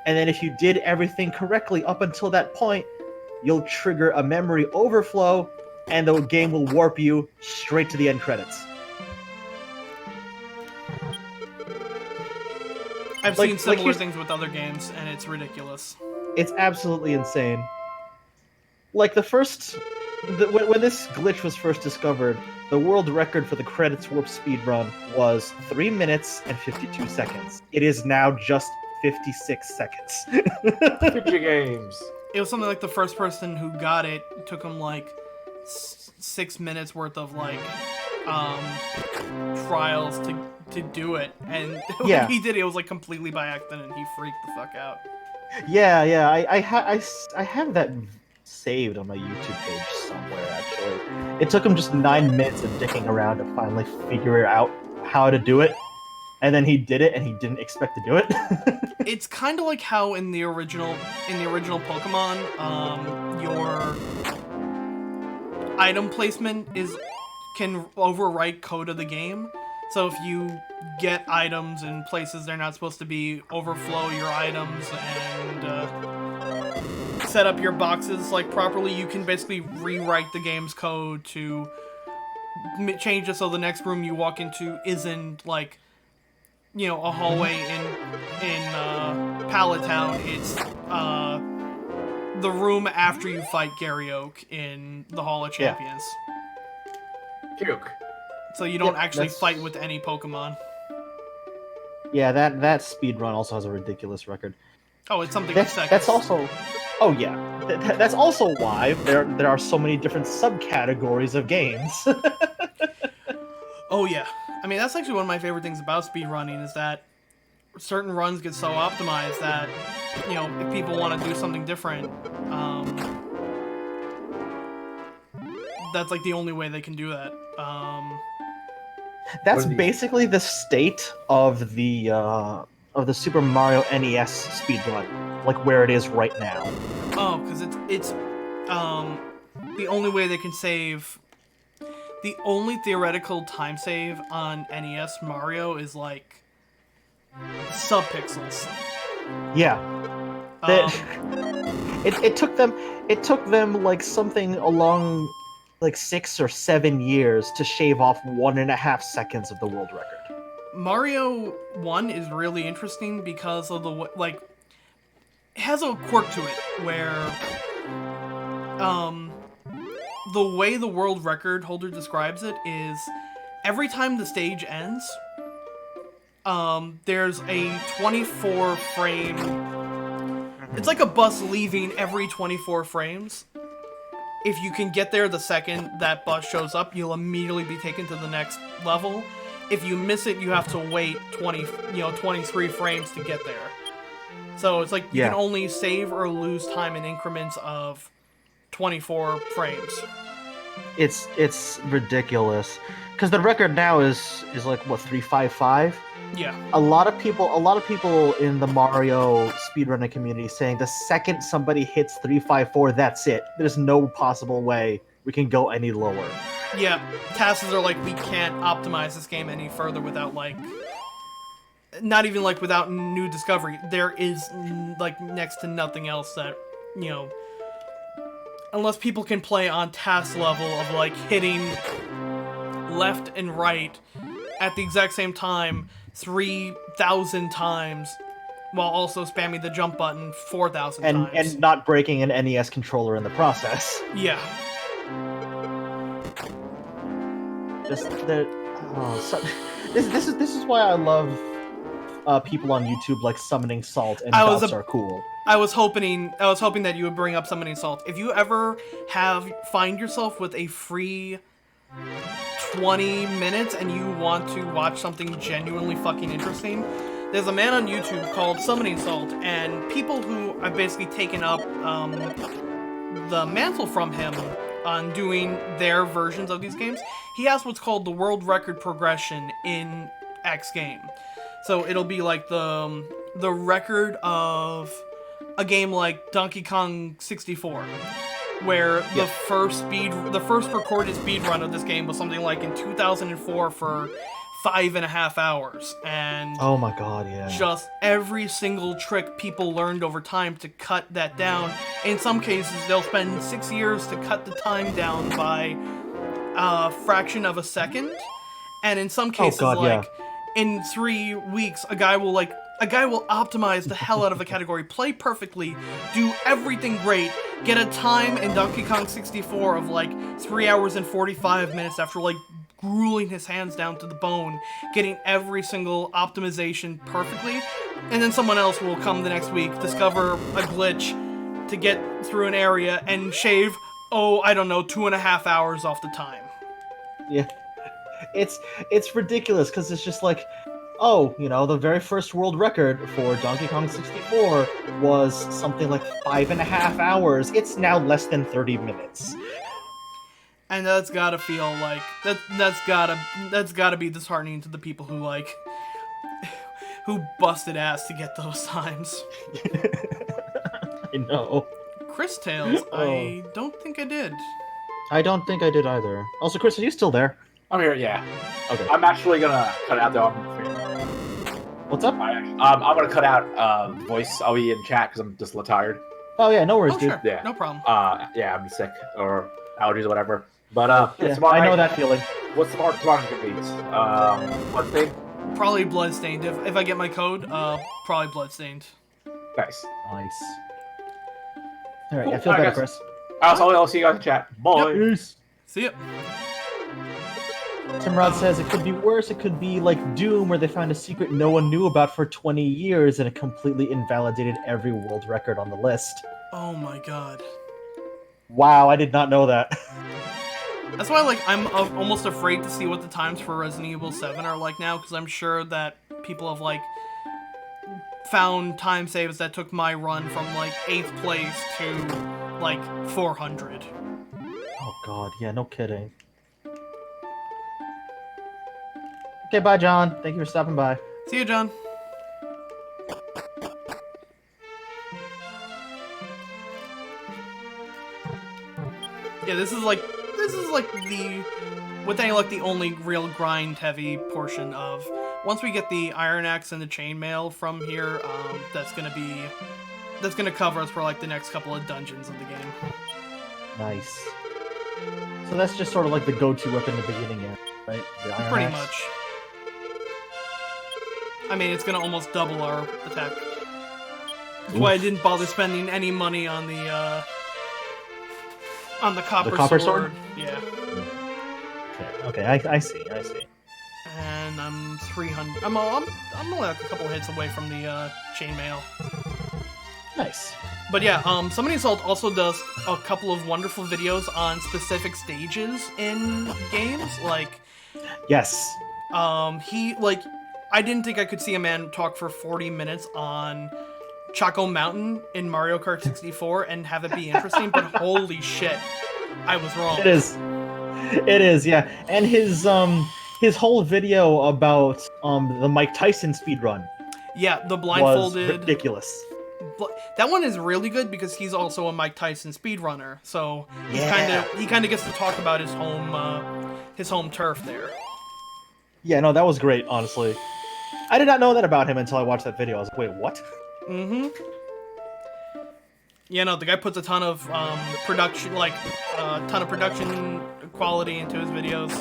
And then if you did everything correctly up until that point, you'll trigger a memory overflow, and the game will warp you straight to the end credits. I've seen similar things with other games, and it's ridiculous. It's absolutely insane. Like when this glitch was first discovered, the world record for the credits warp speedrun was 3 minutes and 52 seconds. It is now just 56 seconds. Video games. It was something like the first person who got it took him like 6 minutes worth of like trials to do it, and when he did it, it was like completely by accident, and he freaked the fuck out. Yeah. I have that saved on my YouTube page somewhere. Actually, it took him just 9 minutes of dicking around to finally figure out how to do it, and then he did it, and he didn't expect to do it. It's kind of like how in the original Pokemon, your item placement can overwrite code of the game. So if you get items in places they're not supposed to be, overflow your items, and set up your boxes like properly, you can basically rewrite the game's code to change it so the next room you walk into isn't like, you know, a hallway in Pallet Town. It's the room after you fight Gary Oak in the Hall of Champions. Puke. So you don't actually fight with any Pokemon. Yeah, that speedrun also has a ridiculous record. Oh, it's something like seconds. That's also... Oh, yeah. That's also why there are so many different subcategories of games. Oh, yeah. I mean, that's actually one of my favorite things about speedrunning, is that certain runs get so optimized that, you know, if people want to do something different, that's like the only way they can do that. That's basically the state of the Super Mario NES speedrun, like where it is right now. Oh, because it's the only way they can save. The only theoretical time save on NES Mario is like sub-pixels. Yeah. It took them like something along like 6 or 7 years to shave off 1.5 seconds of the world record. Mario 1 is really interesting because of the like, it has a quirk to it where the way the world record holder describes it is every time the stage ends, there's a 24 frame. It's like a bus leaving every 24 frames. If you can get there the second that bus shows up, you'll immediately be taken to the next level. If you miss it, you have to wait 23 frames to get there. So it's like you can only save or lose time in increments of 24 frames. It's ridiculous, because the record now is like what, 355. Yeah. A lot of people in the Mario speedrunning community saying the second somebody hits 354, that's it. There's no possible way we can go any lower. Yeah, tasks are like, we can't optimize this game any further without like, not even like without new discovery. There is like next to nothing else that, you know, unless people can play on task level of like hitting left and right at the exact same time 3,000 times while also spamming the jump button 4,000 times. And not breaking an NES controller in the process. Yeah. Just the this is why I love people on YouTube like Summoning Salt and Dots Are Cool. I was hoping that you would bring up Summoning Salt. If you ever find yourself with a free 20 minutes and you want to watch something genuinely fucking interesting, there's a man on YouTube called Summoning Salt, and people who have basically taken up the mantle from him on doing their versions of these games. He has what's called the world record progression in X game. So it'll be like the record of a game like Donkey Kong 64, where the first recorded speed run of this game was something like in 2004 for 5.5 hours, and oh my god, yeah, just every single trick people learned over time to cut that down. In some cases, they'll spend 6 years to cut the time down by a fraction of a second, and in some cases, in 3 weeks, a guy will optimize the hell out of a category, play perfectly, do everything great, get a time in Donkey Kong 64 of like 3 hours and 45 minutes after like grueling his hands down to the bone, getting every single optimization perfectly, and then someone else will come the next week, discover a glitch to get through an area, and shave, 2.5 hours off the time. Yeah. It's ridiculous, because it's just like, the very first world record for Donkey Kong 64 was something like 5.5 hours. It's now less than 30 minutes. And that's gotta feel like that's gotta be disheartening to the people who who busted ass to get those times. I know. Chris Tales, I don't think I did. I don't think I did either. Also, Chris, are you still there? I'm here, yeah. Okay. I'm actually gonna cut out the What's up? I'm gonna cut out voice. I'll be in chat because I'm just a little tired. Oh yeah, no worries, dude. Sure. Yeah, no problem. Yeah, I'm sick or allergies or whatever. But tomorrow I know that feeling. What's tomorrow gonna be? What thing? Probably Bloodstained. If I get my code, probably Bloodstained. Nice. Nice. All right, Cool. I feel better, Chris. I'll see you guys in chat. Bye. Peace. See ya. Timrod says it could be worse. It could be like Doom, where they found a secret no one knew about for 20 years, and it completely invalidated every world record on the list. Oh my god. Wow, I did not know that. That's why, I'm almost afraid to see what the times for Resident Evil 7 are like now, because I'm sure that people have, found time saves that took my run from, 8th place to, 400. Oh god, yeah, no kidding. Okay, bye, John. Thank you for stopping by. See you, John. Yeah, this is the only real grind heavy portion of. Once we get the Iron Axe and the Chainmail from here, that's gonna cover us for the next couple of dungeons of the game. Nice. So that's just sort of like the go-to weapon in the beginning, yeah, right? The Iron Pretty Axe? much. I mean, it's gonna almost double our attack. That's why I didn't bother spending any money on the copper sword. Yeah. Okay, I see. And I'm 300. I'm only a couple hits away from the chainmail. Nice. But yeah, Summoning Salt also does a couple of wonderful videos on specific stages in games. Yes. I didn't think I could see a man talk for 40 minutes on Choco Mountain in Mario Kart 64 and have it be interesting, but holy shit, I was wrong. It is, yeah. And his whole video about the Mike Tyson speedrun. Yeah, the blindfolded. Was ridiculous. That one is really good because he's also a Mike Tyson speedrunner, so he kind of gets to talk about his home turf there. Yeah, no, that was great, honestly. I did not know that about him until I watched that video. I was like, wait, what? Mm-hmm. Yeah, no, the guy puts a ton of production quality into his videos.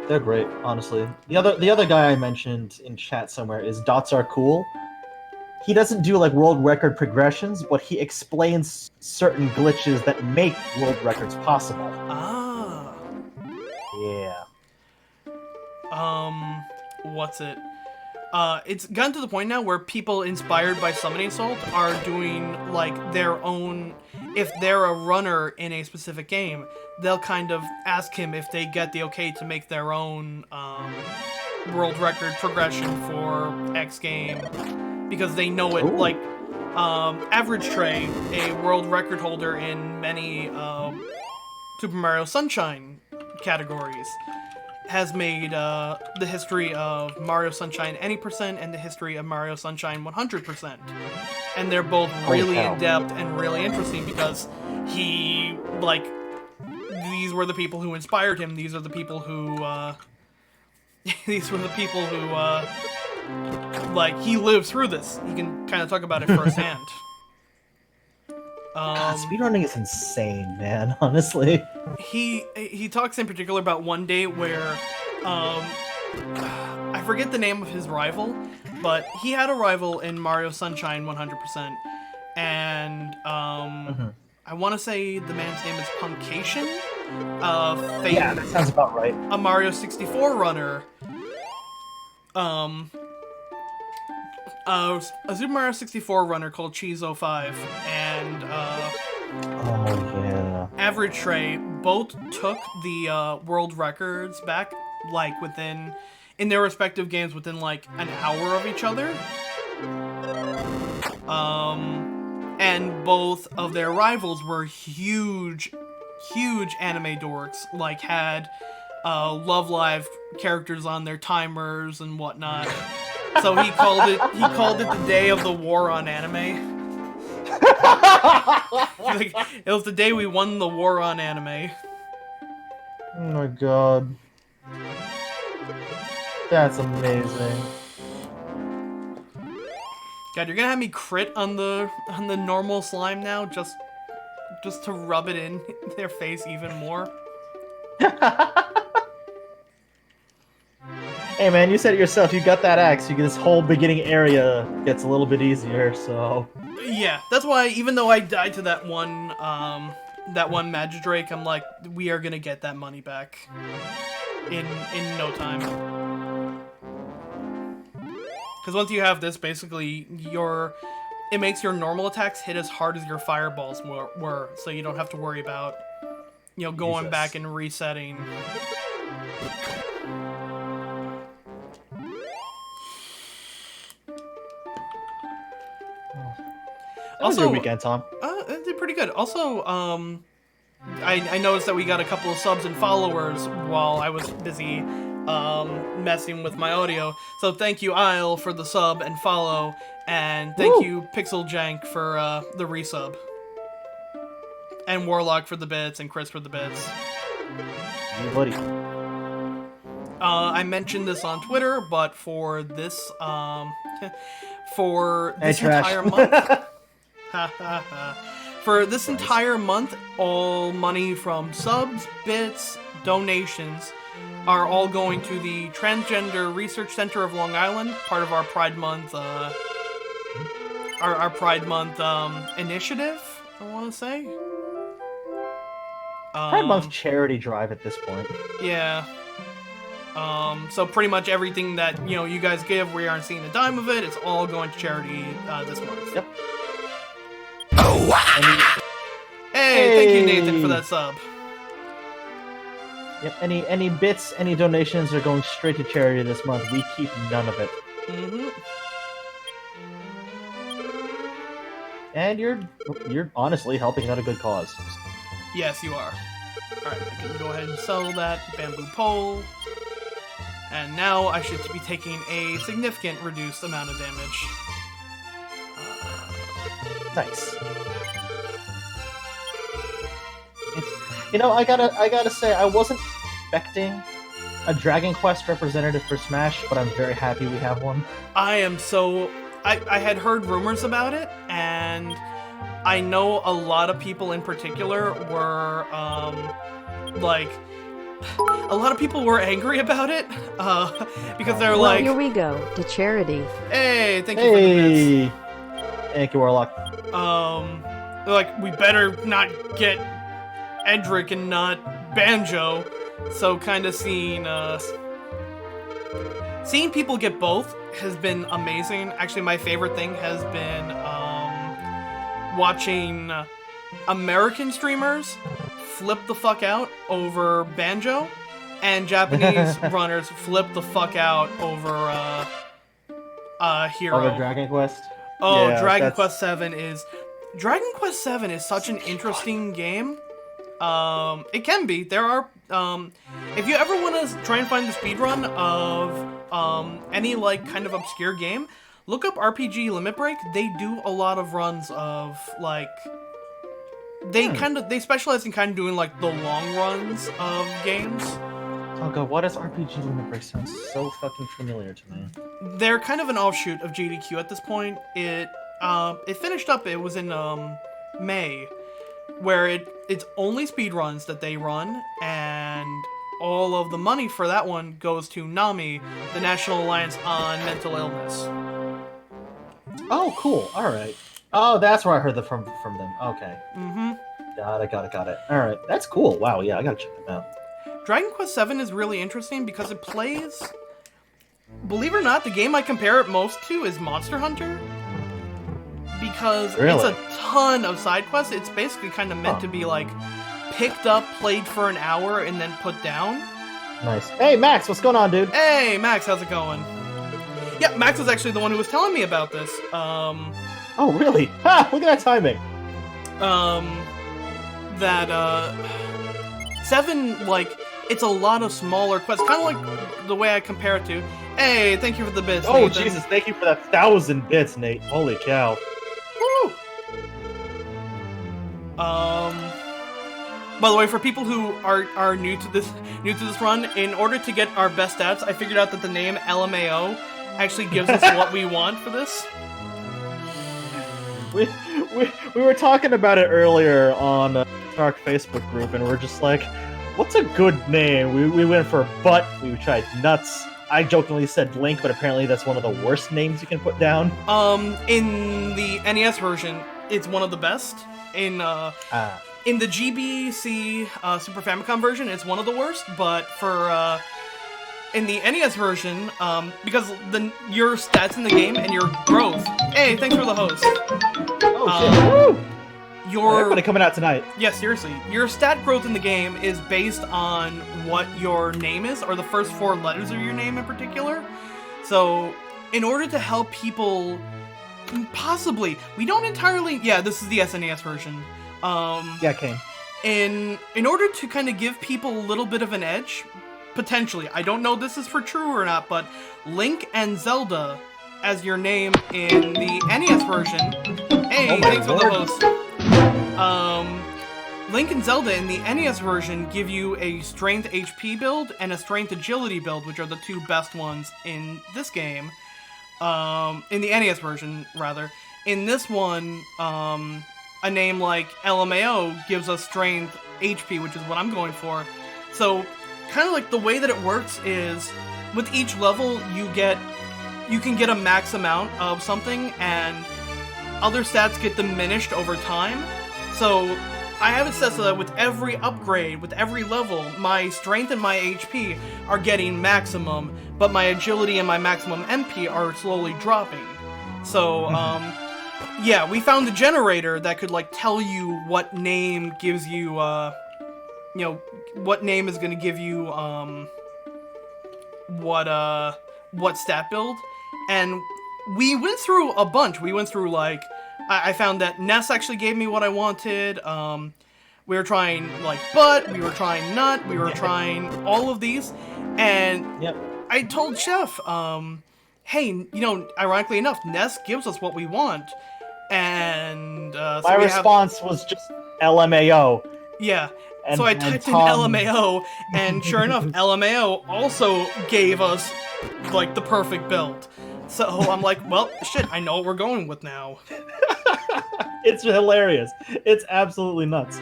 They're great, honestly. The other guy I mentioned in chat somewhere is Dots Are Cool. He doesn't do world record progressions, but he explains certain glitches that make world records possible. Ah. Yeah. It's gotten to the point now where people inspired by Summoning Salt are doing like their own. If they're a runner in a specific game, they'll kind of ask him if they get the okay to make their own world record progression for X game, because they know it. Ooh. Like Average Trey, a world record holder in many Super Mario Sunshine categories, has made the history of Mario Sunshine any percent and the history of Mario Sunshine 100%. And they're both really cow. in-depth and really interesting because he, like, these were the people who inspired him. These are the people who, like, he lived through this. He can kind of talk about it firsthand. God, speedrunning is insane, man, honestly. He talks in particular about one day where I forget the name of his rival, but he had a rival in Mario Sunshine 100%, and I want to say the man's name is Pumpcation. Yeah, that sounds about right. A Mario 64 runner. A Super Mario 64 runner called Cheese05 and Oh yeah. Average Trey both took the world records back, like in their respective games within like an hour of each other. And both of their rivals were huge anime dorks, like had Love Live characters on their timers and whatnot. So he called it the day of the war on anime. Like, it was the day we won the war on anime. Oh my god. That's amazing. God, you're gonna have me crit on the normal slime now, just to rub it in their face even more. Hey man, you said it yourself, you got that axe, you get this whole beginning area gets a little bit easier, so... Yeah, that's why even though I died to that one Magidrake, I'm like, we are gonna get that money back in no time. Because once you have this, basically, it makes your normal attacks hit as hard as your fireballs were, so you don't have to worry about, going Jesus. back and resetting. How was your weekend, Tom? It did pretty good. Also, I noticed that we got a couple of subs and followers while I was busy messing with my audio. So thank you, Isle, for the sub and follow, and thank you, Pixel Jank, for the resub, and Warlock for the bits, and Chris for the bits. You buddy. I mentioned this on Twitter, but for this Hey, entire month. For this entire month, all money from subs, bits, donations are all going to the Transgender Research Center of Long Island, part of our Pride Month, our Pride Month initiative, I want to say. Pride Month charity drive at this point. Yeah. So pretty much everything that, you guys give, we aren't seeing a dime of it. It's all going to charity this month. Yep. Hey, thank you, Nathan, for that sub. Yep. Any bits, any donations are going straight to charity this month. We keep none of it. Mm-hmm. And you're honestly helping out a good cause. Yes, you are. Alright, I can go ahead and sell that bamboo pole. And now I should be taking a significant reduced amount of damage. Nice. I gotta say, I wasn't expecting a Dragon Quest representative for Smash, but I'm very happy we have one. I am so... I had heard rumors about it, and I know a lot of people in particular were, a lot of people were angry about it, because they're Well, like... here we go, to charity. Hey, thank you for the bits. Thank you, Warlock. They're like, we better not get Edric and not Banjo. So kind of seeing, seeing people get both has been amazing. Actually, my favorite thing has been watching American streamers flip the fuck out over Banjo, and Japanese runners flip the fuck out over Hero. Over Dragon Quest. Oh, Yeah, Dragon that's- Quest 7 is... Dragon Quest 7 is such an interesting game. It can be. There are... if you ever want to try and find the speedrun of any, like, kind of obscure game, look up RPG Limit Break. They do a lot of runs of, like... They specialize in kind of doing, like, the long runs of games. Oh god, what does RPG Limit Break sound so fucking familiar to me? They're kind of an offshoot of GDQ at this point. It finished up, it was in May, where it's only speedruns that they run, and all of the money for that one goes to NAMI, the National Alliance on Mental Illness. Oh, cool. All right. Oh, that's where I heard from them. Okay. Mm-hmm. Got it. All right, that's cool. Wow, yeah, I gotta check them out. Dragon Quest VII is really interesting because it plays... Believe it or not, the game I compare it most to is Monster Hunter. Because Really? it's a ton of side quests. It's basically kind of meant to be, like, picked up, played for an hour, and then put down. Nice. Hey, Max, what's going on, dude? Hey, Max, how's it going? Yeah, Max was actually the one who was telling me about this. Oh, really? Ha! Look at that timing. That 7, like, it's a lot of smaller quests, kind of like the way I compare it to. Hey, thank you for the bits. Oh, Nathan. Jesus, thank you for that 1,000 bits, Nate. Holy cow. Woo! By the way, for people who are new to this run, in order to get our best stats, I figured out that the name LMAO actually gives us what we want for this. We were talking about it earlier on our Facebook group, and we're just like, what's a good name? We went for butt, we tried nuts. I jokingly said Link, but apparently that's one of the worst names you can put down. In the NES version, it's one of the best. In the GBC Super Famicom version, it's one of the worst, but for in the NES version, because your stats in the game and your growth. Hey, thanks for the host. Oh shit! Woo! Your Everybody coming out tonight. Yeah, seriously. Your stat growth in the game is based on what your name is, or the first 4 letters of your name in particular. So, in order to help people, possibly, we don't entirely. Yeah, this is the SNES version. Yeah, Kane. In order to kind of give people a little bit of an edge, potentially, I don't know if this is for true or not, but Link and Zelda as your name in the NES version. Hey, Oh my thanks for the lord. host. Link and Zelda in the NES version give you a strength HP build and a strength agility build, which are the 2 best ones in this game. In the NES version, rather. In this one, a name like LMAO gives us strength HP, which is what I'm going for. So, kind of like the way that it works is, with each level, you can get a max amount of something, and other stats get diminished over time. So, I have it set so that with every upgrade, with every level, my strength and my HP are getting maximum, but my agility and my maximum MP are slowly dropping. So, yeah, we found a generator that could, like, tell you what name gives you, what name is gonna give you, what stat build. And we went through a bunch. We went through, like, I found that Ness actually gave me what I wanted. We were trying, like, butt, we were trying nut, we were trying all of these. And I told Chef, hey, ironically enough, Ness gives us what we want. And so my response was just LMAO. Yeah. And, so I typed in Tom... LMAO, and sure enough, LMAO also gave us, like, the perfect build. So I'm like, well, shit, I know what we're going with now. It's hilarious. It's absolutely nuts.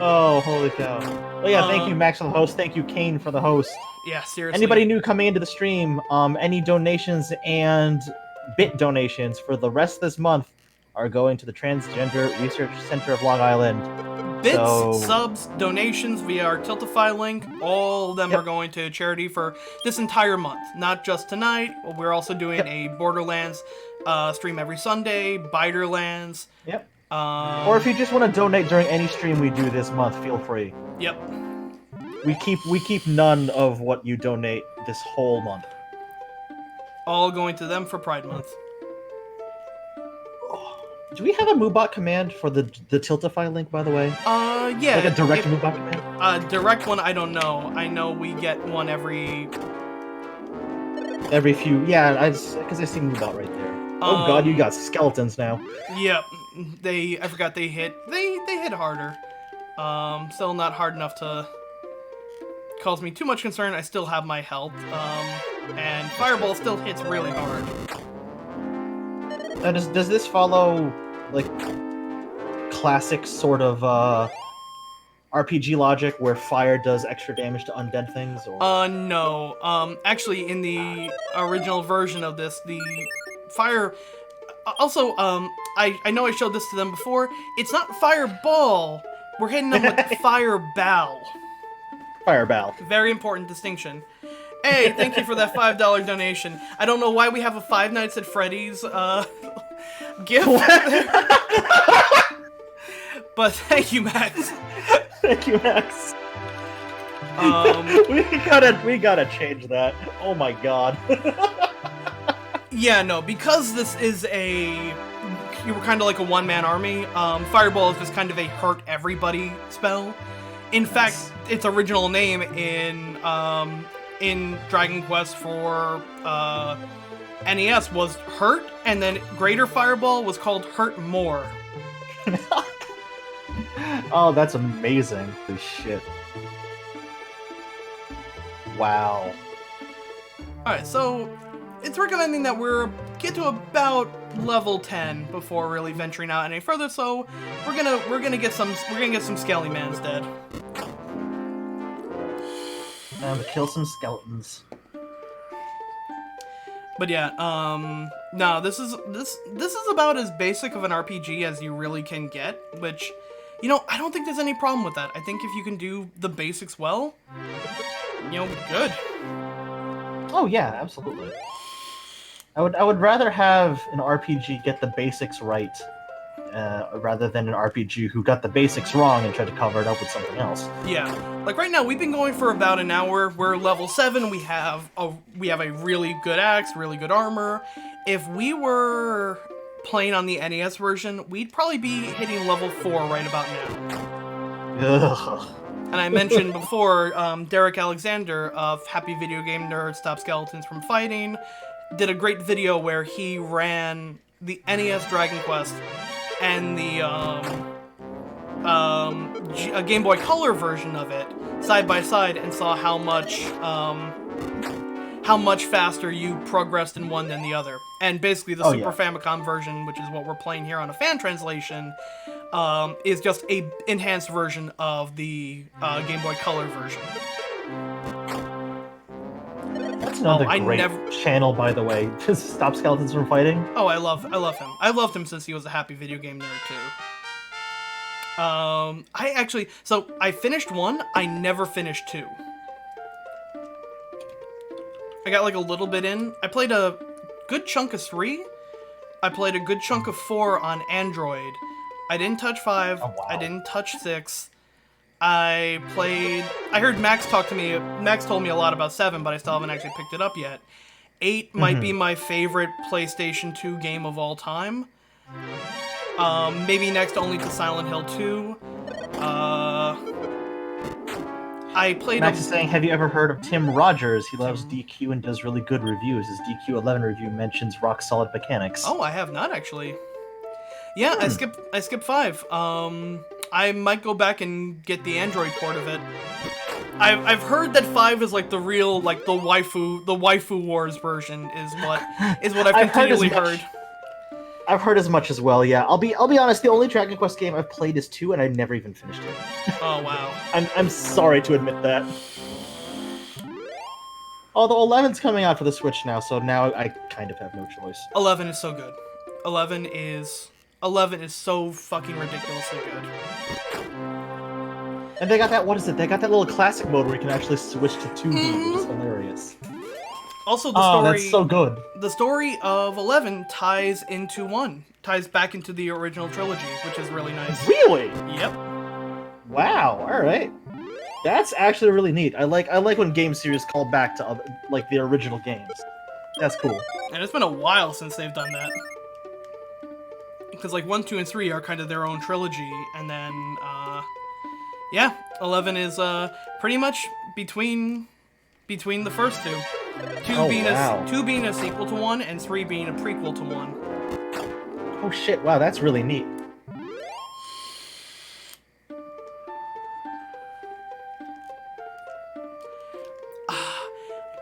Oh, holy cow. Well, yeah, thank you, Max, for the host. Thank you, Kane, for the host. Yeah, seriously. Anybody new coming into the stream, any donations and bit donations for the rest of this month are going to the Transgender Research Center of Long Island. Bits, So- subs, donations via our Tiltify link, all of them Yep. are going to charity for this entire month. Not just tonight. We're also doing a Borderlands stream every Sunday, Biterlands. Yep. Or if Um, you just want to donate during any stream we do this month, feel free. yep. We keep none of what you donate this whole month. All going to them for Pride Month. Do we have a Moobot command for the Tiltify link, by the way? Yeah. Like a direct Moobot command? Direct one, I don't know. I know we get one every... Every few... Yeah, because I see Moobot right there. Oh god, you got skeletons now. Yep. I forgot they hit harder. Still not hard enough to cause me too much concern. I still have my health. And Fireball still hits really hard. Now, does this follow, like, classic sort of, RPG logic where fire does extra damage to undead things? Or... No. Actually, in the original version of this, the fire... Also, I know I showed this to them before. It's not Fireball. We're hitting them with Fireball. Fireball. Very important distinction. Hey, thank you for that $5 donation. I don't know why we have a Five Nights at Freddy's gift. But thank you, Max. Thank you, Max. We gotta change that. Oh my god. Yeah, no, because this is you were kind of like a one-man army. Fireball is just kind of a hurt everybody spell. In fact, its original name in Dragon Quest for NES was Hurt, and then Greater Fireball was called Hurt More. Oh, that's amazing. Holy shit. Wow. Alright, so it's recommending that get to about level 10 before really venturing out any further, so we're gonna get some Skelly Mans dead. Time to kill some skeletons. But yeah, no, this is about as basic of an RPG as you really can get, which, you know, I don't think there's any problem with that. I think if you can do the basics well, you know, good. Oh yeah, absolutely. I would rather have an RPG get the basics right, rather than an RPG who got the basics wrong and tried to cover it up with something else. Yeah, like right now we've been going for about an hour. We're level 7. We have a really good axe, really good armor. If we were playing on the NES version, we'd probably be hitting level 4 right about now. Ugh. And I mentioned before, Derek Alexander of Happy Video Game Nerd Stop Skeletons from Fighting did a great video where he ran the NES Dragon Quest and the a Game Boy Color version of it side by side and saw how much faster you progressed in one than the other. And basically the Super Famicom version, which is what we're playing here on a fan translation, is just a enhanced version of the Game Boy Color version. That's another great channel, by the way. Just Stop Skeletons from Fighting. Oh, I love him. I loved him since he was a Happy Video Game Nerd too. I finished 1. I never finished 2. I got like a little bit in. I played a good chunk of 3. I played a good chunk of 4 on Android. I didn't touch 5. Oh, wow. I didn't touch 6. I heard Max talk to me. Max told me a lot about 7, but I still haven't actually picked it up yet. 8 might be my favorite PlayStation 2 game of all time. Maybe next only to Silent Hill 2. I played. Max is saying, have you ever heard of Tim Rogers? He loves DQ and does really good reviews. His DQ 11 review mentions rock solid mechanics. Oh, I have not actually. Yeah, I skipped 5. I might go back and get the Android port of it. I've heard that 5 is like the real, like the waifu wars version is what I've continually heard. I've heard as much as well. Yeah, I'll be honest. The only Dragon Quest game I've played is 2, and I never even finished it. Oh wow. I'm sorry to admit that. Although 11's coming out for the Switch now, so now I kind of have no choice. 11 is so good. 11 is so fucking ridiculously good. And they got that, what is it? They got that little classic mode where you can actually switch to 2D, which is hilarious. Also, the Oh, story. that's so good. The story of 11 ties into 1. Ties back into the original trilogy, which is really nice. Really? Yep. Wow, alright. That's actually really neat. I like when game series call back to other, like the original games. That's cool. And it's been a while since they've done that. Because like 1, 2, and 3 are kind of their own trilogy, and then yeah, 11 is pretty much between the first two. Two being a sequel to 1, and 3 being a prequel to 1. Oh shit! Wow, that's really neat.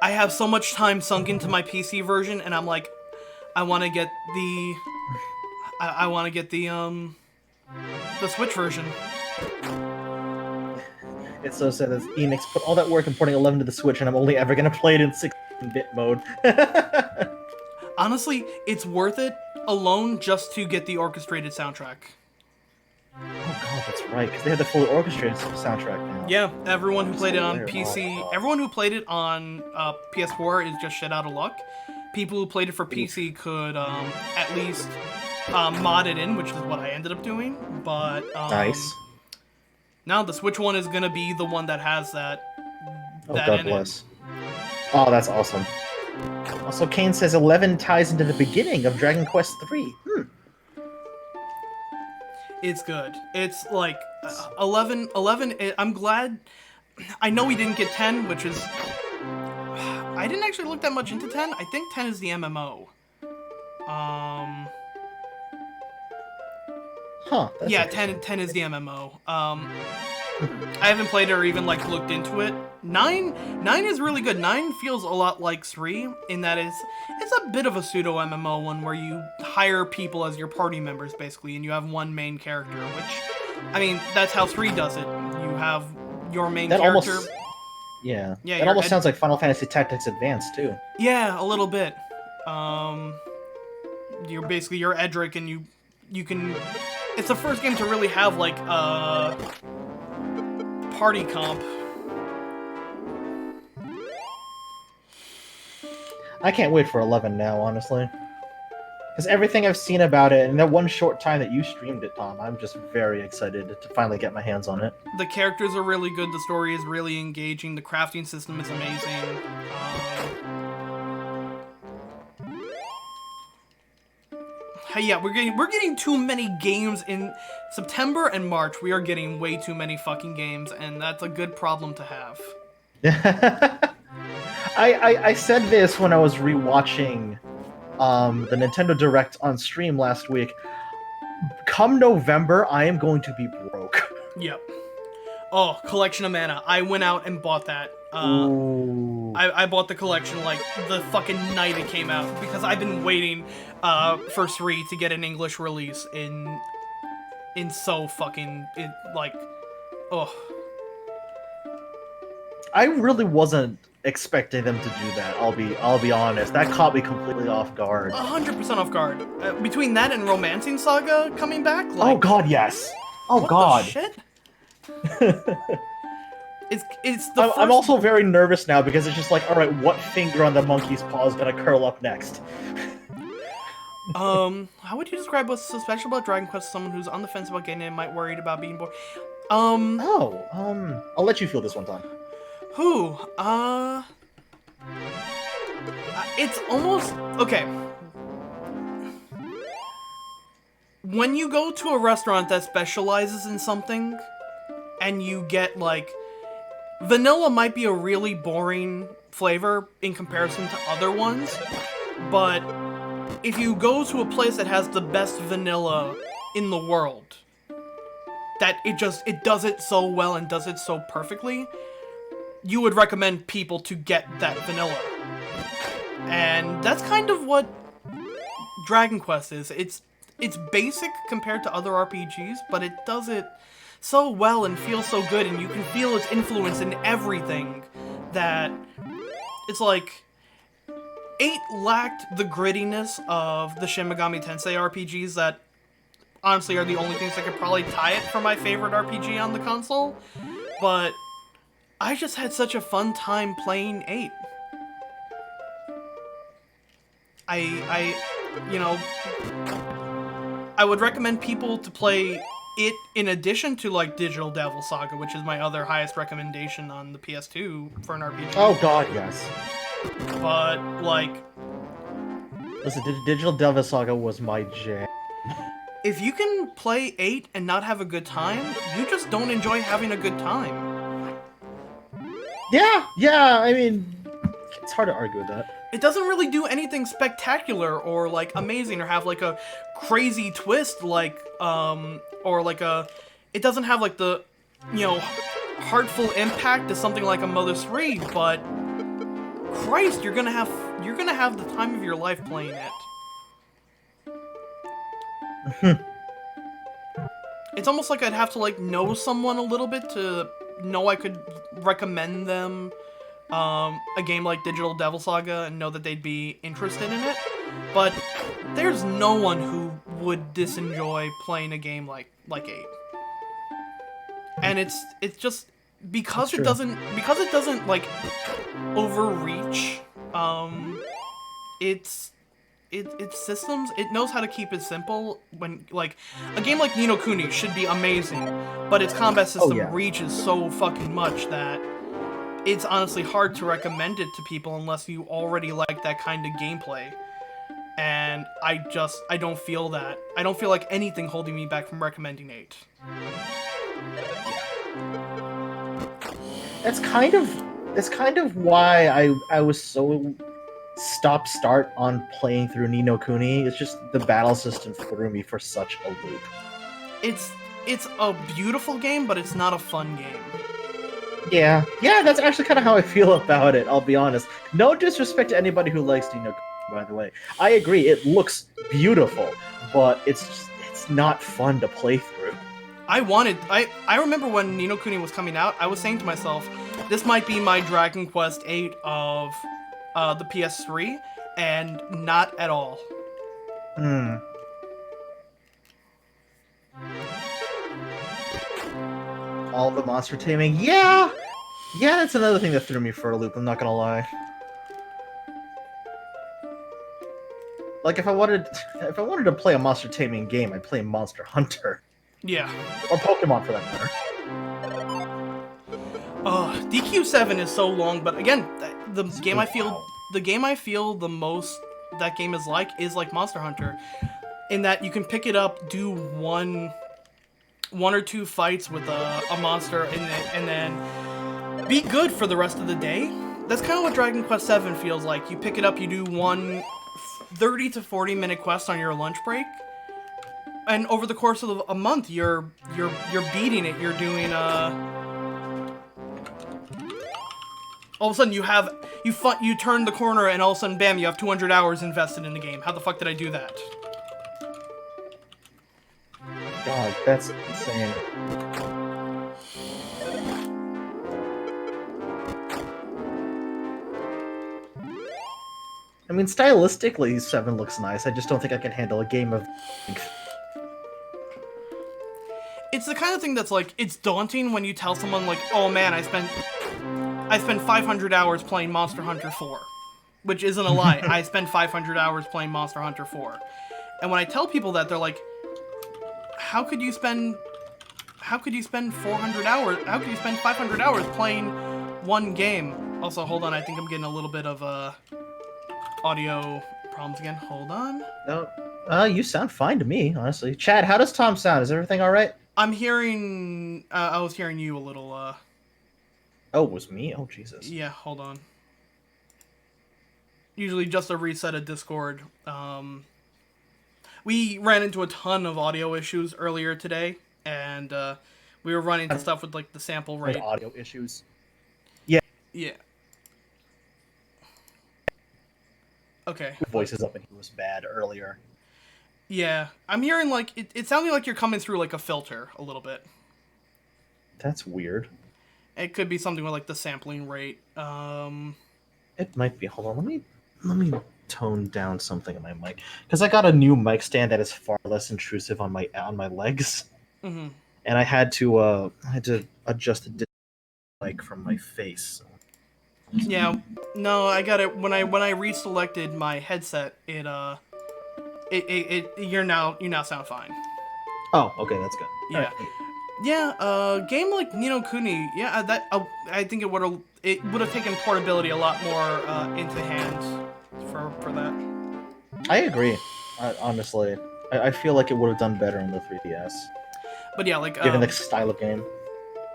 I have so much time sunk into my PC version, and I'm like, I want to get the, I want to get the Switch version. It's so sad that Enix put all that work in porting 11 to the Switch, and I'm only ever gonna play it in 16-bit mode. Honestly, it's worth it alone just to get the orchestrated soundtrack. Oh god, that's right, because they had the fully orchestrated soundtrack now. Yeah, everyone who played it on hilarious. PC, Oh, God. everyone who played it on PS4 is just shit out of luck. People who played it for PC could at least mod it in, which is what I ended up doing. But Nice. now the Switch one is gonna be the one that has that. Oh, that God in bless. Oh, that's awesome. Also, Kane says 11 ties into the beginning of Dragon Quest III. It's good. It's like 11. I'm glad. I know we didn't get 10, which is. I didn't actually look that much into 10. I think 10 is the MMO. Huh. That's Yeah, interesting. 10 is the MMO. I haven't played it or even like looked into it. 9 is really good. 9 feels a lot like 3 in that it's a bit of a pseudo MMO one where you hire people as your party members basically, and you have one main character. Which, I mean, that's how 3 does it. You have your main That character. almost. Yeah. Yeah, That your almost sounds like Final Fantasy Tactics Advance too. Yeah, a little bit. You're basically your Edric, and you can. It's the first game to really have like party comp. I can't wait for 11 now, honestly. Because everything I've seen about it, in that one short time that you streamed it, Tom, I'm just very excited to finally get my hands on it. The characters are really good. The story is really engaging. The crafting system is amazing. Yeah, we're getting too many games in September and March. We are getting way too many fucking games, and that's a good problem to have. I said this when I was rewatching the Nintendo Direct on stream last week. Come November, I am going to be broke. Yep. Oh, Collection of Mana. I went out and bought that. Ooh. I bought the collection like the fucking night it came out because I've been waiting for 3 to get an English release in so fucking oh. I really wasn't expecting them to do that. I'll be honest. That caught me completely off guard. 100% off guard. Between that and Romancing Saga coming back, like, Oh god, yes. Oh what god. the shit? It's the first... I'm also very nervous now because it's just like, all right, what finger on the monkey's paw is gonna curl up next? How would you describe what's so special about Dragon Quest to someone who's on the fence about getting it and might worried about being bored? I'll let you feel this one time. Who? It's almost... Okay. When you go to a restaurant that specializes in something, and you get, like... Vanilla might be a really boring flavor in comparison to other ones, but if you go to a place that has the best vanilla in the world, that it does it so well and does it so perfectly, you would recommend people to get that vanilla. And that's kind of what Dragon Quest is. It's basic compared to other RPGs, but it does it so well and feels so good, and you can feel its influence in everything, that it's like 8 lacked the grittiness of the Shin Megami Tensei RPGs that honestly are the only things that could probably tie it for my favorite RPG on the console. but I just had such a fun time playing 8. You know, I would recommend people to play it in addition to like Digital Devil Saga, which is my other highest recommendation on the PS2 for an RPG. Oh God, yes. But like, Listen, Digital Devil Saga was my jam. if you can play 8 and not have a good time, you just don't enjoy having a good time. Yeah. I mean, it's hard to argue with that. It doesn't really do anything spectacular or like amazing or have like a crazy twist or like it doesn't have like the, you know, heartful impact to something like a Mother 3, but Christ, you're gonna have the time of your life playing it. It's almost like I'd have to like know someone a little bit to know I could recommend them a game like Digital Devil Saga and know that they'd be interested in it. But there's no one who would disenjoy playing a game like 8. And it's just because it doesn't like overreach its systems. It knows how to keep it simple. When like a game like Ni no Kuni should be amazing, but its combat system reaches so fucking much that it's honestly hard to recommend it to people unless you already like that kind of gameplay. And I don't feel that. I don't feel like anything holding me back from recommending 8. That's kind of why I was so stop-start on playing through Ni no Kuni. It's just the battle system threw me for such a loop. It's a beautiful game, but it's not a fun game. Yeah, that's actually kind of how I feel about it, I'll be honest. No disrespect to anybody who likes Ni no Kuni, by the way. I agree, it looks beautiful, but it's not fun to play through. I remember when Ni no Kuni was coming out, I was saying to myself, this might be my Dragon Quest VIII of the PS3, and not at all. All the monster taming, yeah, that's another thing that threw me for a loop, I'm not gonna lie. Like, if I wanted to play a monster taming game, I'd play Monster Hunter. Yeah. Or Pokemon, for that matter. DQ7 is so long, but again, the game I feel the most that game is like Monster Hunter, in that you can pick it up, do one or two fights with a monster, and then be good for the rest of the day. That's kind of what Dragon Quest VII feels like. You pick it up, you do one 30 to 40 minute quest on your lunch break, and over the course of a month, you're beating it. You're doing all of a sudden you turn the corner, and all of a sudden, bam, you have 200 hours invested in the game. How the fuck did I do that? God, that's insane. I mean, stylistically, 7 looks nice. I just don't think I can handle a game of... It's the kind of thing that's like, it's daunting when you tell someone like, oh man, I spent 500 hours playing Monster Hunter 4. Which isn't a lie. I spent 500 hours playing Monster Hunter 4. And when I tell people that, they're like, how could you spend 400 hours? How could you spend 500 hours playing one game? Also, hold on, I think I'm getting a little bit of audio problems again. Hold on. No, you sound fine to me, honestly. Chad, how does Tom sound? Is everything all right? I'm hearing. I was hearing you a little. Oh, it was me? Oh, Jesus. Yeah, hold on. Usually just a reset of Discord. We ran into a ton of audio issues earlier today, and we were running into stuff with like the sample rate. Like audio issues. Yeah. Okay. Voices up and he was bad earlier. Yeah, I'm hearing like it sounded like you're coming through like a filter a little bit. That's weird. It could be something with like the sampling rate. It might be. Hold on, let me tone down something on my mic, because I got a new mic stand that is far less intrusive on my legs, Mm-hmm. and I had to adjust the mic from my face. Yeah, no, I got it. When I reselected my headset, you now sound fine. Oh, okay, that's good. Yeah. Alright. Yeah, game like Ni no Kuni, yeah, I think it would have taken portability a lot more into hand for that. I agree. Honestly, I feel like it would have done better on the 3DS, But yeah, like given the style of game.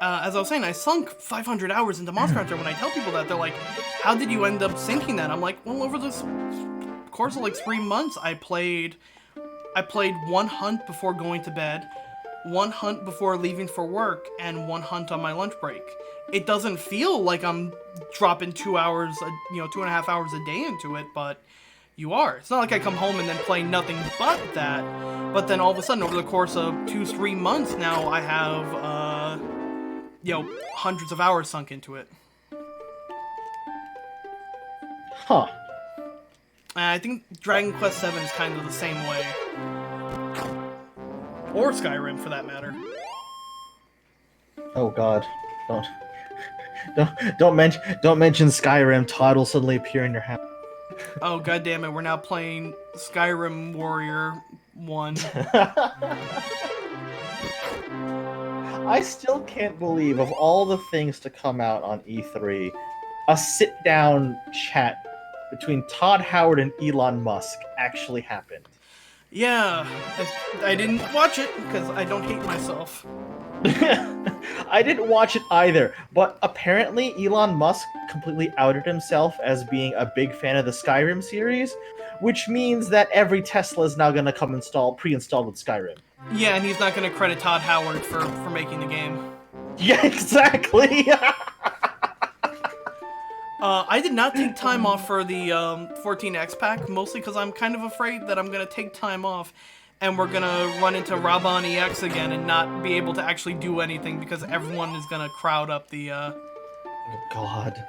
as I was saying, I sunk 500 hours into Monster Hunter. When I tell people that, they're like, "How did you end up sinking that?" I'm like, "Well, over this course of like 3 months, I played one hunt before going to bed, one hunt before leaving for work, and one hunt on my lunch break. It doesn't feel like I'm dropping 2 hours, 2.5 hours a day into it, but you are. It's not like I come home and then play nothing but that. But then all of a sudden, over the course of 2-3 months now, I have, hundreds of hours sunk into it. Huh. And I think Dragon Quest VII is kind of the same way. Or Skyrim, for that matter. Oh God, don't mention Skyrim. Todd will suddenly appear in your house. Oh, goddammit, we're now playing Skyrim Warrior 1. I still can't believe, of all the things to come out on E3, a sit-down chat between Todd Howard and Elon Musk actually happened. Yeah, I didn't watch it because I don't hate myself. I didn't watch it either, but apparently Elon Musk completely outed himself as being a big fan of the Skyrim series, which means that every Tesla is now going to come pre-installed with Skyrim. Yeah, and he's not going to credit Todd Howard for making the game. Yeah, exactly! I did not take time off for the 14X pack, mostly because I'm kind of afraid that I'm going to take time off and we're going to run into Raban EX again and not be able to actually do anything because everyone is going to crowd up the... Oh, God.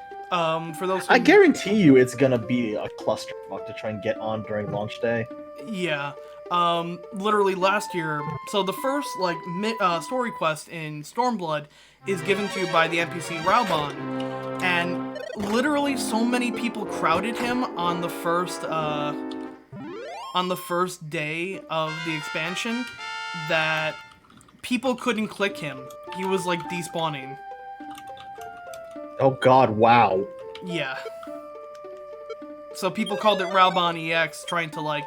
For those who... I guarantee you it's going to be a clusterfuck to try and get on during launch day. Yeah. Literally last year, so the first, story quest in Stormblood is given to you by the NPC Raban, and literally so many people crowded him on the first day of the expansion that people couldn't click him. He was, despawning. Oh God, wow. Yeah. So people called it Raban EX, trying to,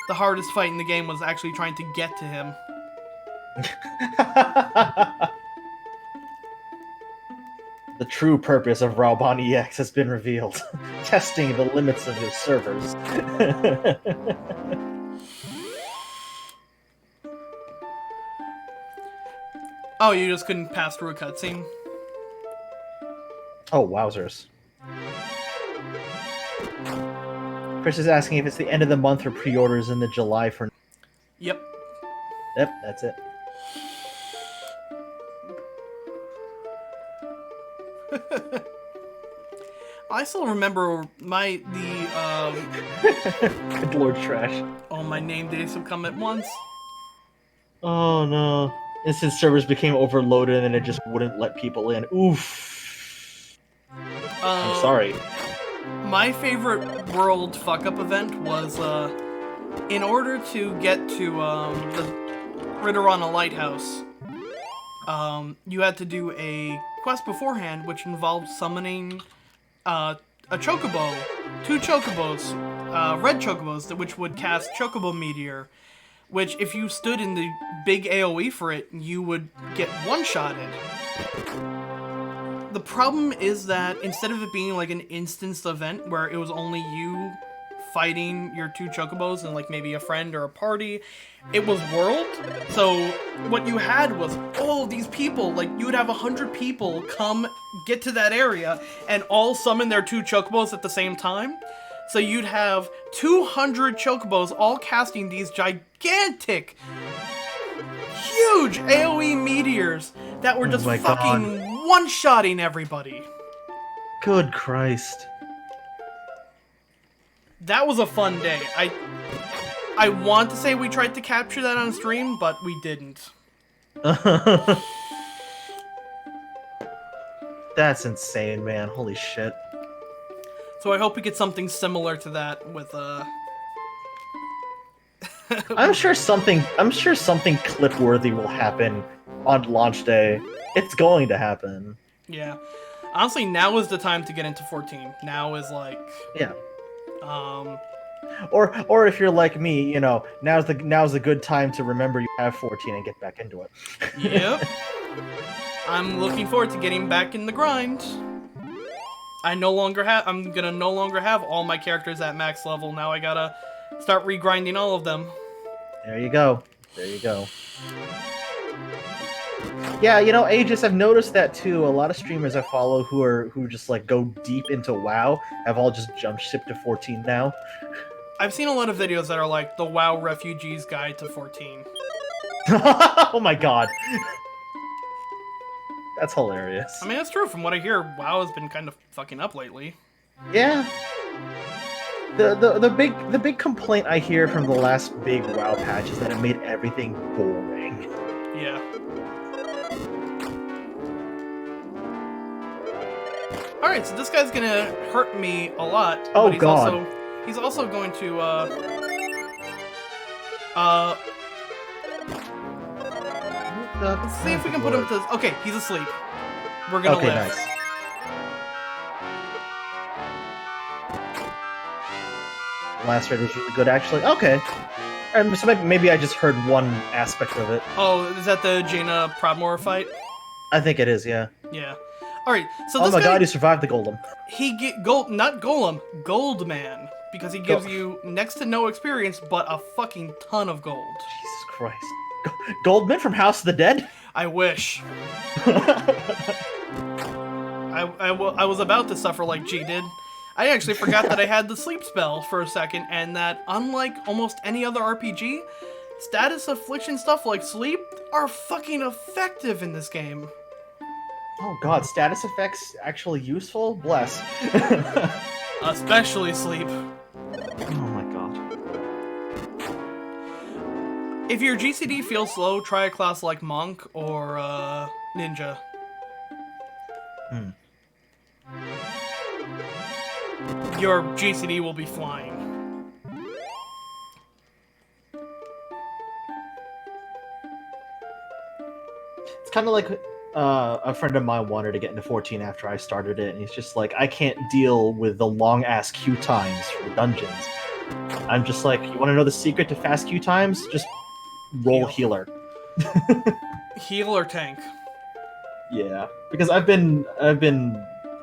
the hardest fight in the game was actually trying to get to him. The true purpose of Raban EX has been revealed. Testing the limits of his servers. Oh, you just couldn't pass through a cutscene? Oh, wowzers. Chris is asking if it's the end of the month for pre-orders and the July for... Yep. Yep, that's it. I still remember Good Lord Trash. oh, my name days have come at once. Oh no. Instant servers became overloaded and it just wouldn't let people in. Oof. I'm sorry. My favorite world fuck-up event was, in order to get to, the Ritterana Lighthouse, you had to do a quest beforehand, which involved summoning, a chocobo, 2 chocobos, red chocobos, which would cast Chocobo Meteor, which, if you stood in the big AoE for it, you would get one-shotted. The problem is that instead of it being an instanced event where it was only you fighting your 2 chocobos and maybe a friend or a party, it was world. So what you had was all of these people, you would have 100 people come get to that area and all summon their 2 chocobos at the same time. So you'd have 200 chocobos all casting these gigantic, huge AoE meteors that were just fucking one-shotting everybody. Good Christ. That was a fun day. I want to say we tried to capture that on stream, but we didn't. That's insane, man. Holy shit. So I hope we get something similar to that with I'm sure something clip worthy will happen on launch day. It's going to happen. yeah. Honestly, now is the time to get into 14. Now is like Yeah. um Or if you're like me, you know, now's the good time to remember you have 14 and get back into it. yep. I'm looking forward to getting back in the grind. I'm gonna no longer have all my characters at max level. Now I gotta start regrinding all of them. There you go. There you go. Yeah, you know, Aegis, I've noticed that too. A lot of streamers I follow who just like go deep into WoW have all just jump ship to 14 now. I've seen a lot of videos that are like the WoW Refugees Guide to 14. Oh my god. That's hilarious. I mean, that's true. From what I hear, WoW has been kind of fucking up lately. Yeah. The big complaint I hear from the last big WoW patch is that it made everything boring. Yeah. Alright, so this guy's gonna hurt me a lot. Oh, but God. He's also going to, let's see if we can put him to... Okay, he's asleep. We're gonna Okay, live. nice. Last raid was really good, actually. Okay. So maybe I just heard one aspect of it. Oh, is that the Jaina Prodmore fight? I think it is, yeah. Yeah. Alright, so Oh this my guy... god, he survived the golem. He get not Golem, Goldman, because he gives you next to no experience, but a fucking ton of gold. Jesus Christ. Goldman from House of the Dead? I wish. I was about to suffer like G did. I actually forgot that I had the sleep spell for a second, and that unlike almost any other RPG, status affliction stuff like sleep are fucking effective in this game. Oh god, status effects actually useful? Bless. Especially sleep. Oh my god. If your GCD feels slow, try a class like Monk or Ninja. Your GCD will be flying. It's kind of like a friend of mine wanted to get into 14 after I started it, and he's just like, I can't deal with the long-ass queue times for the dungeons. I'm just like, you want to know the secret to fast queue times? Just roll healer. Heal or tank? Yeah, because I've been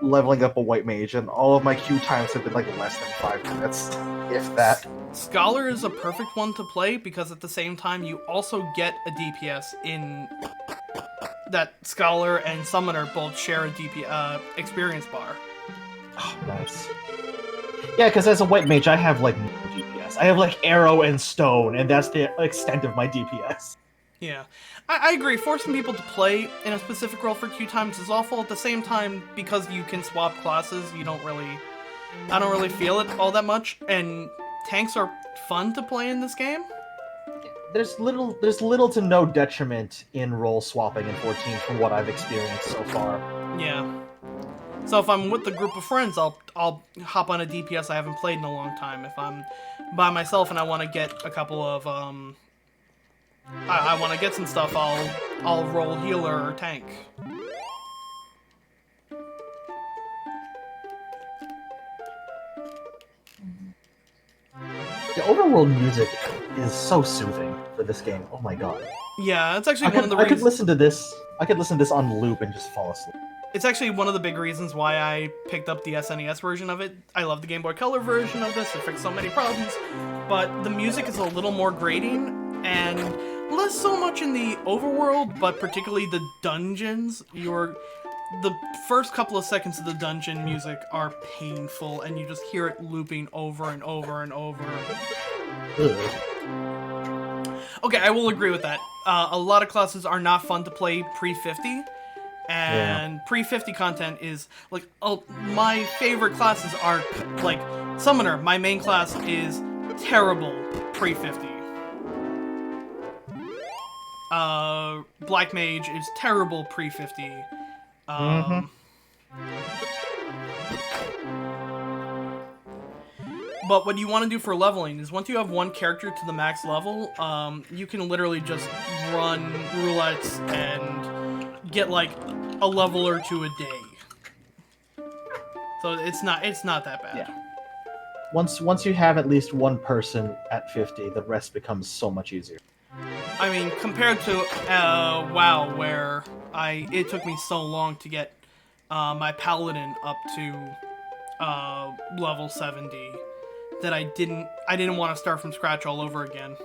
leveling up a white mage, and all of my queue times have been like less than 5 minutes, if that. Scholar is a perfect one to play because at the same time you also get a DPS in that Scholar and Summoner both share a experience bar. Oh, nice. Yeah, because as a white mage, I have like no DPS. I have like arrow and stone, and that's the extent of my DPS. Yeah, I agree. Forcing people to play in a specific role for queue times is awful. At the same time, because you can swap classes, I don't really feel it all that much. And tanks are fun to play in this game. There's little to no detriment in role swapping in 14 from what I've experienced so far. Yeah. So if I'm with a group of friends, I'll hop on a DPS I haven't played in a long time. If I'm by myself and I want to get a couple of I want to get some stuff, I'll roll healer or tank. The overworld music is so soothing for this game. Oh my god. Yeah, it's actually I one of the could reasons. listen to this. I could listen to this on loop and just fall asleep. It's actually one of the big reasons why I picked up the SNES version of it. I love the Game Boy Color version of this. It fixed so many problems. But the music is a little more grating, and less so much in the overworld, but particularly the dungeons. The first couple of seconds of the dungeon music are painful, and you just hear it looping over and over and over. Ugh. Okay, I will agree with that. A lot of classes are not fun to play pre-50. And pre-50 content is like, my favorite classes are like Summoner. My main class is terrible pre-50. Black Mage is terrible pre-50. But what you want to do for leveling is once you have one character to the max level, you can literally just run roulettes and get like a level or two a day. So it's not that bad. Yeah. Once you have at least one person at 50, the rest becomes so much easier. I mean, compared to WoW, where it took me so long to get my paladin up to level 70 that I didn't want to start from scratch all over again.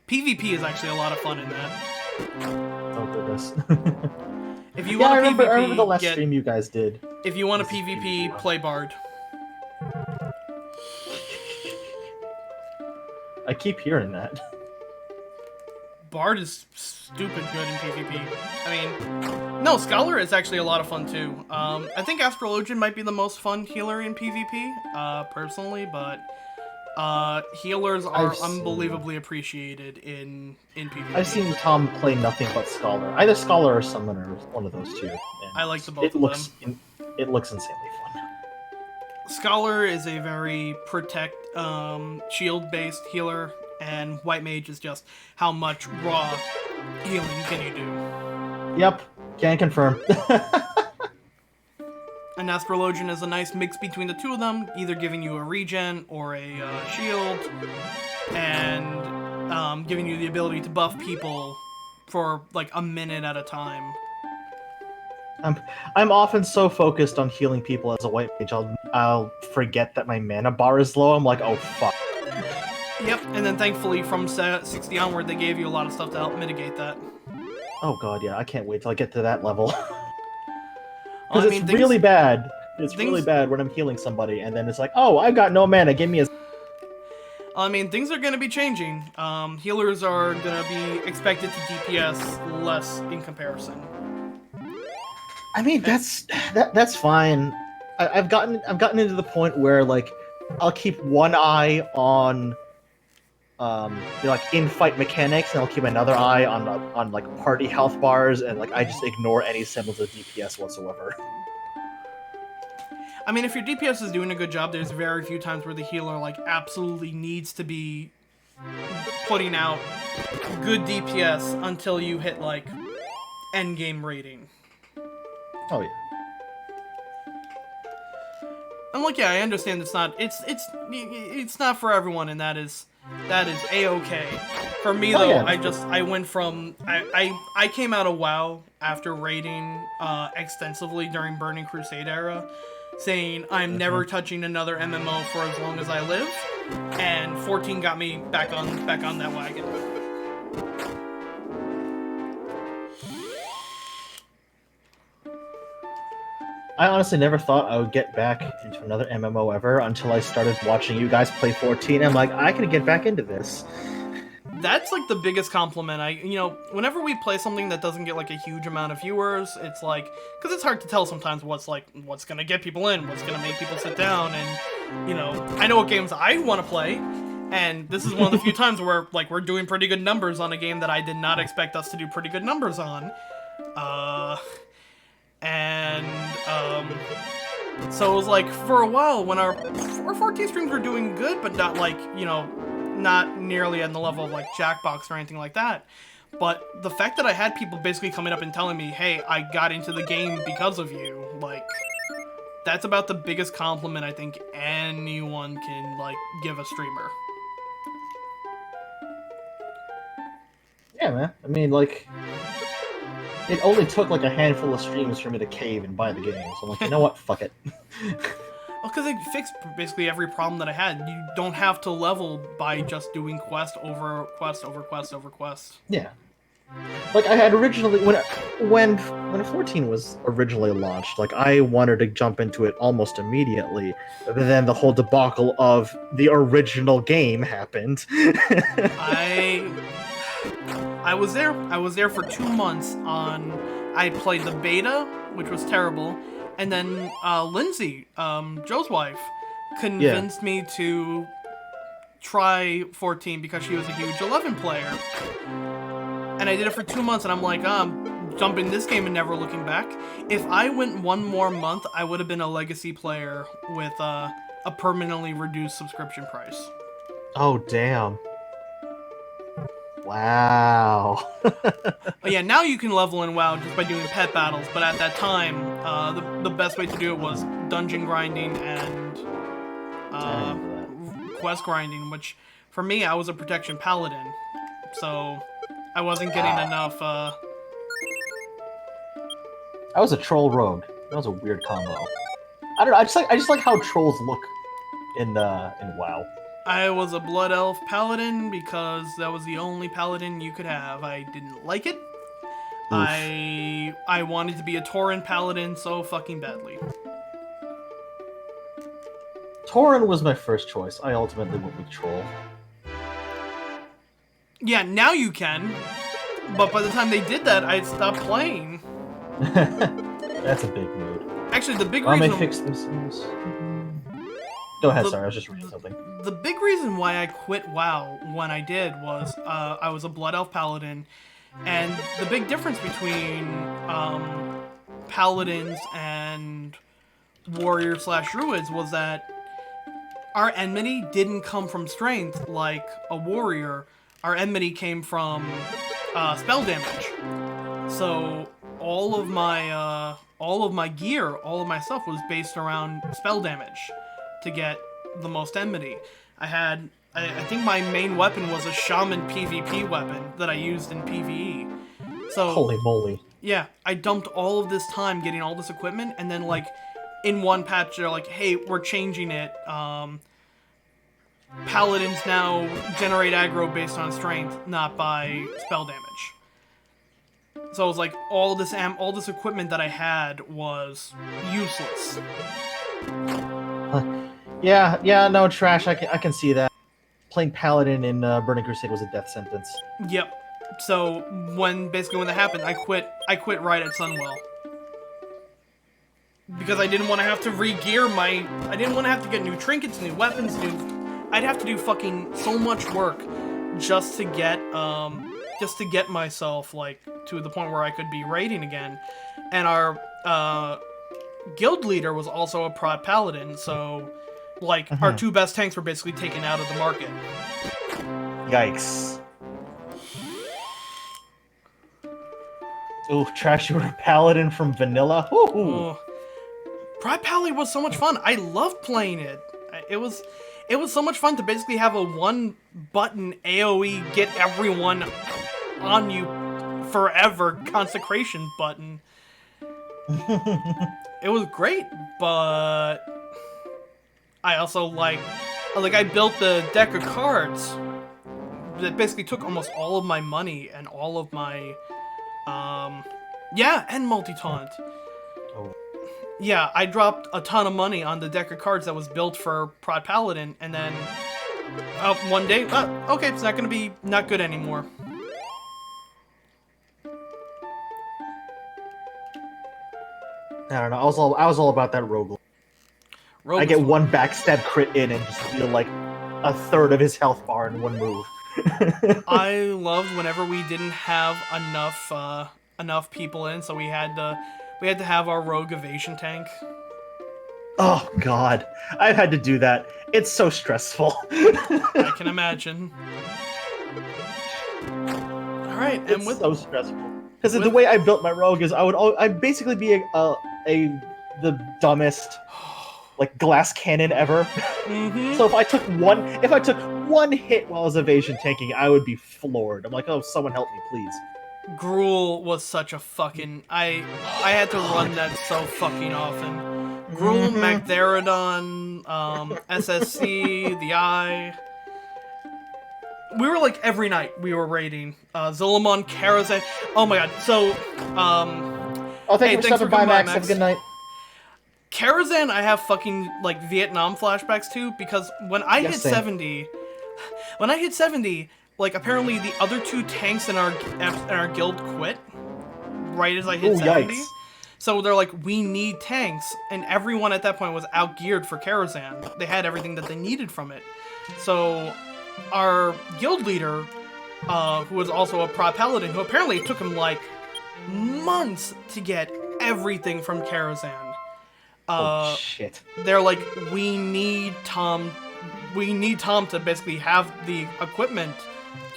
PvP is actually a lot of fun in that. Oh goodness. If you Yeah, I want remember the last stream you guys did. If you want a PvP, play Bard. I keep hearing that. Bard is stupid good in PvP. I mean, no, Scholar is actually a lot of fun too. I think Astrologian might be the most fun healer in PvP, personally, but healers are unbelievably appreciated in PvP. I've seen Tom play nothing but Scholar. Either Scholar or Summoner, one of those two. And I like the both of them. It looks insanely fun. Scholar is a very shield-based healer, and White Mage is just how much raw healing can you do. Yep, can confirm. An Astrologian is a nice mix between the two of them, either giving you a regen or a shield, and giving you the ability to buff people for like a minute at a time. I'm often so focused on healing people as a white mage, I'll forget that my mana bar is low. I'm like, oh fuck. Yep, and then thankfully from 60 onward, they gave you a lot of stuff to help mitigate that. Oh god, yeah, I can't wait till I get to that level. Well, Because it's really bad. It's really bad when I'm healing somebody, and then it's like, oh, I've got no mana, give me a... I mean, things are going to be changing. Healers are going to be expected to DPS less in comparison. I mean, that's fine. I've gotten into the point where like I'll keep one eye on like in-fight mechanics, and I'll keep another eye on like party health bars, and like I just ignore any semblance of DPS whatsoever. I mean, if your DPS is doing a good job, there's very few times where the healer like absolutely needs to be putting out good DPS until you hit like endgame rating. Oh yeah. I'm like, yeah, I understand it's not for everyone, and that is a-okay. For me though, yeah. I went from I came out of WoW after raiding extensively during Burning Crusade era, saying I'm never touching another MMO for as long as I live, and 14 got me back on that wagon. I honestly never thought I would get back into another MMO ever until I started watching you guys play 14. I'm like, I can get back into this. That's like the biggest compliment. Whenever we play something that doesn't get like a huge amount of viewers, it's like, because it's hard to tell sometimes what's gonna get people in, what's gonna make people sit down, and I know what games I want to play, and this is one of the few times where like we're doing pretty good numbers on a game that I did not expect us to do pretty good numbers on. So it was like, for a while, when our 14 streams were doing good, but not like, not nearly on the level of like Jackbox or anything like that. But the fact that I had people basically coming up and telling me, hey, I got into the game because of you, like, that's about the biggest compliment I think anyone can, like, give a streamer. Yeah, man. I mean, like, it only took like a handful of streams for me to cave and buy the game. So I'm like, you know what? Fuck it. Well, because it fixed basically every problem that I had. You don't have to level by just doing quest over quest over quest over quest. Yeah. Like, I had originally, when 14 was originally launched, like, I wanted to jump into it almost immediately, but then the whole debacle of the original game happened. I was there for 2 months I played the beta, which was terrible, and then Lindsay, Joe's wife, convinced me to try 14 because she was a huge 11 player. And I did it for 2 months, and I'm like, jump in this game and never looking back. If I went one more month, I would have been a legacy player with a permanently reduced subscription price. Oh, damn. Wow. But yeah, now you can level in WoW just by doing pet battles, but at that time, the best way to do it was dungeon grinding and quest grinding, which for me, I was a protection paladin, so I wasn't getting enough. I was a troll rogue. That was a weird combo. I don't know. I just like how trolls look in WoW. I was a blood elf paladin because that was the only paladin you could have. I didn't like it. I wanted to be a Tauren paladin so fucking badly. Tauren was my first choice. I ultimately went with troll. Yeah, now you can, but by the time they did that, I stopped playing. That's a big mood. Actually, the big Well, reason... may fix themselves. Go ahead, sorry, I was just reading something. The big reason why I quit WoW when I did was I was a Blood Elf Paladin, and the big difference between Paladins and Warrior/Druids was that our enmity didn't come from strength like a warrior. Our enmity came from spell damage. So all of my gear, all of my stuff was based around spell damage to get the most enmity. I think my main weapon was a shaman PvP weapon that I used in PvE. So Holy moly. yeah, I dumped all of this time getting all this equipment, and then like in one patch they're like, hey, we're changing it. Paladins now generate aggro based on strength, not by spell damage. So it was like all this equipment that I had was useless. Yeah, no, trash. I can see that. Playing Paladin in Burning Crusade was a death sentence. Yep. So when that happened, I quit right at Sunwell. Because I didn't want to have to re-gear I didn't want to have to get new trinkets, new weapons, I'd have to do fucking so much work just to get myself like to the point where I could be raiding again. And our guild leader was also a prod paladin, so like our two best tanks were basically taken out of the market. Yikes. Ooh, trash, you were a paladin from vanilla? Ooh. Prod Paladin was so much fun. I loved playing it. It was so much fun to basically have a one-button AoE get everyone on you forever consecration button. It was great, but I also I built the deck of cards that basically took almost all of my money and all of my and multi-taunt. Oh. Yeah, I dropped a ton of money on the deck of cards that was built for Prod Paladin, and then one day, okay, it's not good anymore. I don't know. I was all about that rogue. I get one backstab crit in and just feel like a third of his health bar in one move. I loved whenever we didn't have enough people in, so we had to have our rogue evasion tank. Oh god, I've had to do that. It's so stressful. I can imagine. All right, and it's so stressful because the way I built my rogue is I'd basically be the dumbest like glass cannon ever. Mm-hmm. So if I took one hit while I was evasion tanking, I would be floored. I'm like, oh, someone help me, please. Gruul was such a fucking... I had to run that so fucking often. Gruul, Magtheridon, SSC, the Eye. We were like every night we were raiding. Zul'Aman, Karazhan. Oh my god. So, thanks for stopping by, Max. Have a good night. Karazhan, I have fucking like Vietnam flashbacks to, because when I hit 70, like apparently the other two tanks in our guild quit right as I hit 70. Yikes. So they're like, we need tanks, and everyone at that point was outgeared for Karazhan. They had everything that they needed from it. So our guild leader, who was also a prod paladin, who apparently it took him like months to get everything from Karazhan. Oh shit. They're like, we need Tom to basically have the equipment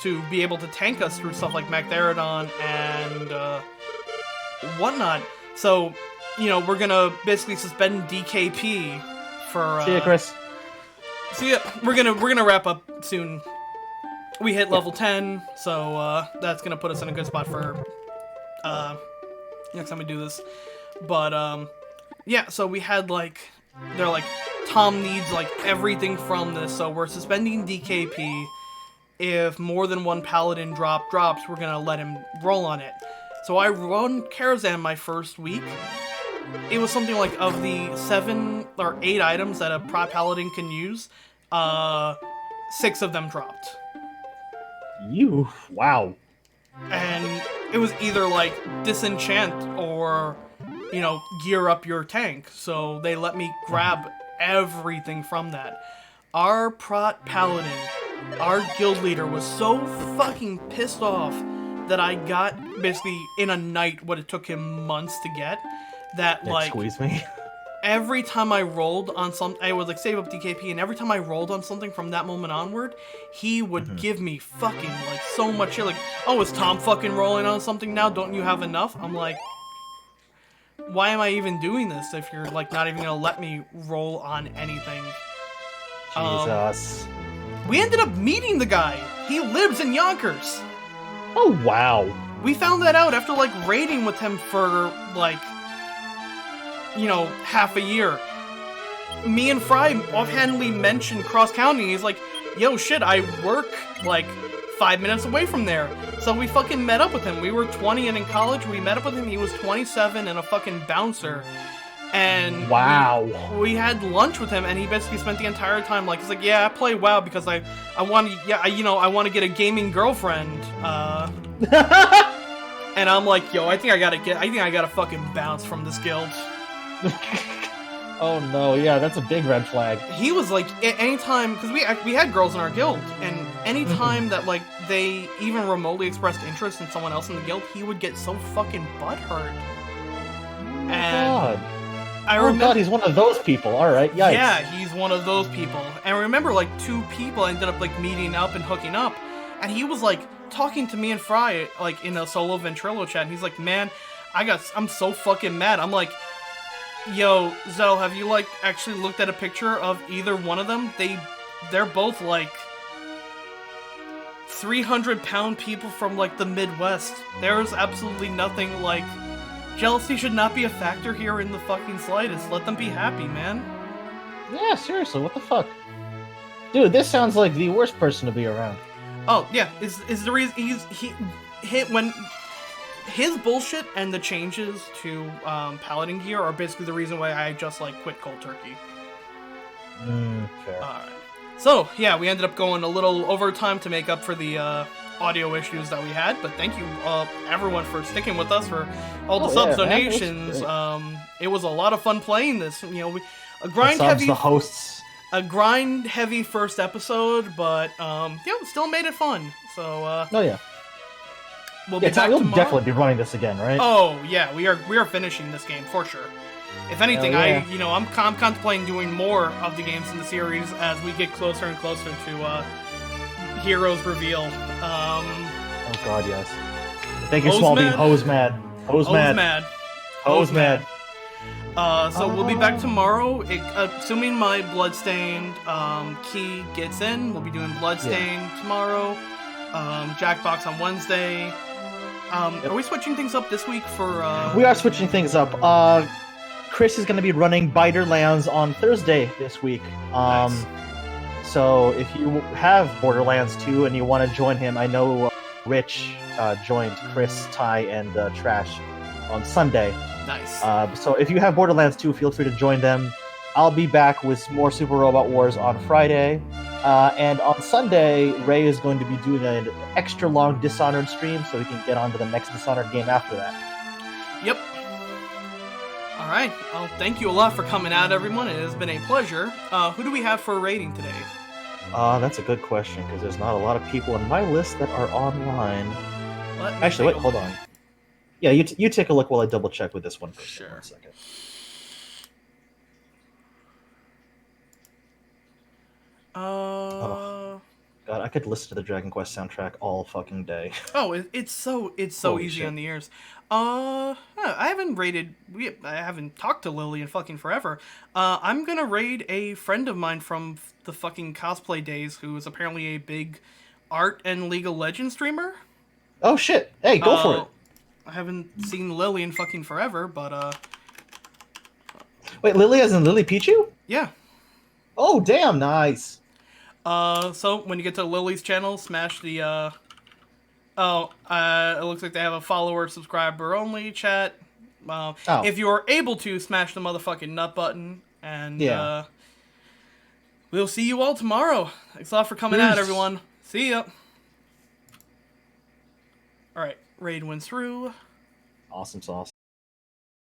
to be able to tank us through stuff like Magtheridon and whatnot. So, we're gonna basically suspend DKP for. See ya, Chris. See ya. We're gonna wrap up soon. We hit level 10, so that's gonna put us in a good spot for next time we do this. But yeah, so we had they're like, Tom needs everything from this, so we're suspending DKP. If more than one paladin drops, we're gonna let him roll on it. So I run Karazhan my first week. It was something like, of the 7 or 8 items that a prot paladin can use, 6 of them dropped. Wow. And it was either disenchant or, gear up your tank. So they let me grab everything from that. Our prot paladin, our guild leader, was so fucking pissed off that I got basically in a night what it took him months to get. That Squeeze me. every time I rolled on something, I would save up DKP, and every time I rolled on something from that moment onward, he would give me fucking so much shit. Oh, is Tom fucking rolling on something now? Don't you have enough? I'm like, why am I even doing this if you're not even gonna let me roll on anything? Jesus. We ended up meeting the guy. He lives in Yonkers. Oh wow. We found that out after raiding with him for half a year. Me and Fry offhandedly mentioned Cross County. He's like, yo, shit, I work 5 minutes away from there. So we fucking met up with him. We were 20 and in college. We met up with him. He was 27 and a fucking bouncer. And wow. We had lunch with him, and he basically spent the entire time he's like, yeah, I play WoW because I want to get a gaming girlfriend. And I'm like, yo, I think I gotta fucking bounce from this guild. Oh no, yeah, that's a big red flag. He was anytime, because we had girls in our guild, and anytime that they even remotely expressed interest in someone else in the guild, he would get so fucking butthurt. Oh God. I remember, God, he's one of those people. All right, yikes. Yeah, he's one of those people. And I remember 2 people ended up meeting up and hooking up, and he was talking to me and Fry in a solo Ventrilo chat, and he's like, man, I'm so fucking mad. I'm like, yo, Zell, have you actually looked at a picture of either one of them? They're both 300-pound people from the Midwest. There's absolutely nothing jealousy should not be a factor here in the fucking slightest. Let them be happy, man. Yeah, seriously, what the fuck? Dude, this sounds like the worst person to be around. Oh, yeah, is the reason when his bullshit and the changes to Paladin gear are basically the reason why I just quit cold turkey. Fair. Alright. So, yeah, we ended up going a little overtime to make up for the audio issues that we had, but thank you everyone for sticking with us for all the subs, donations. It was a lot of fun playing this. A grind heavy first episode, but still made it fun. So we'll be back you'll tomorrow. Definitely be running this again, right? Oh yeah, we are finishing this game for sure. If anything, I'm contemplating doing more of the games in the series as we get closer and closer to Heroes Reveal. Oh god, yes. Thank you, Small Bean. Hose mad. So we'll be back tomorrow, assuming my Bloodstained key gets in. We'll be doing Bloodstained tomorrow. Jackbox on Wednesday. Are we switching things up this week for? We are switching things up. Chris is going to be running Borderlands on Thursday this week. Nice. So if you have Borderlands 2 and you want to join him, I know Rich joined Chris, Ty, and Trash on Sunday. Nice. So if you have Borderlands 2, feel free to join them. I'll be back with more Super Robot Wars on Friday. And on Sunday, Ray is going to be doing an extra long Dishonored stream so we can get on to the next Dishonored game after that. Yep. Alright, well, thank you a lot for coming out, everyone. It has been a pleasure. Who do we have for a rating today? That's a good question, because there's not a lot of people on my list that are online. Actually, wait, hold on. Yeah, you take a look while I double check with this one person. Sure. 1 second. God, I could listen to the Dragon Quest soundtrack all fucking day. Oh, it's so Holy easy shit. on the ears. I haven't talked to Lily in fucking forever. I'm gonna raid a friend of mine from the fucking cosplay days, who is apparently a big art and League of Legends streamer. Oh shit! Hey, go for it. I haven't seen Lily in fucking forever, but Wait, Lily as in Lily Pichu? yeah. Oh damn, nice. So when you get to Lily's channel, smash the it looks like they have a follower subscriber only chat. Oh. If you are able to, smash the motherfucking nut button, and Yeah. we'll see you all tomorrow. Thanks a lot for coming out, Peace. everyone. See ya. All right, raid went through. Awesome sauce.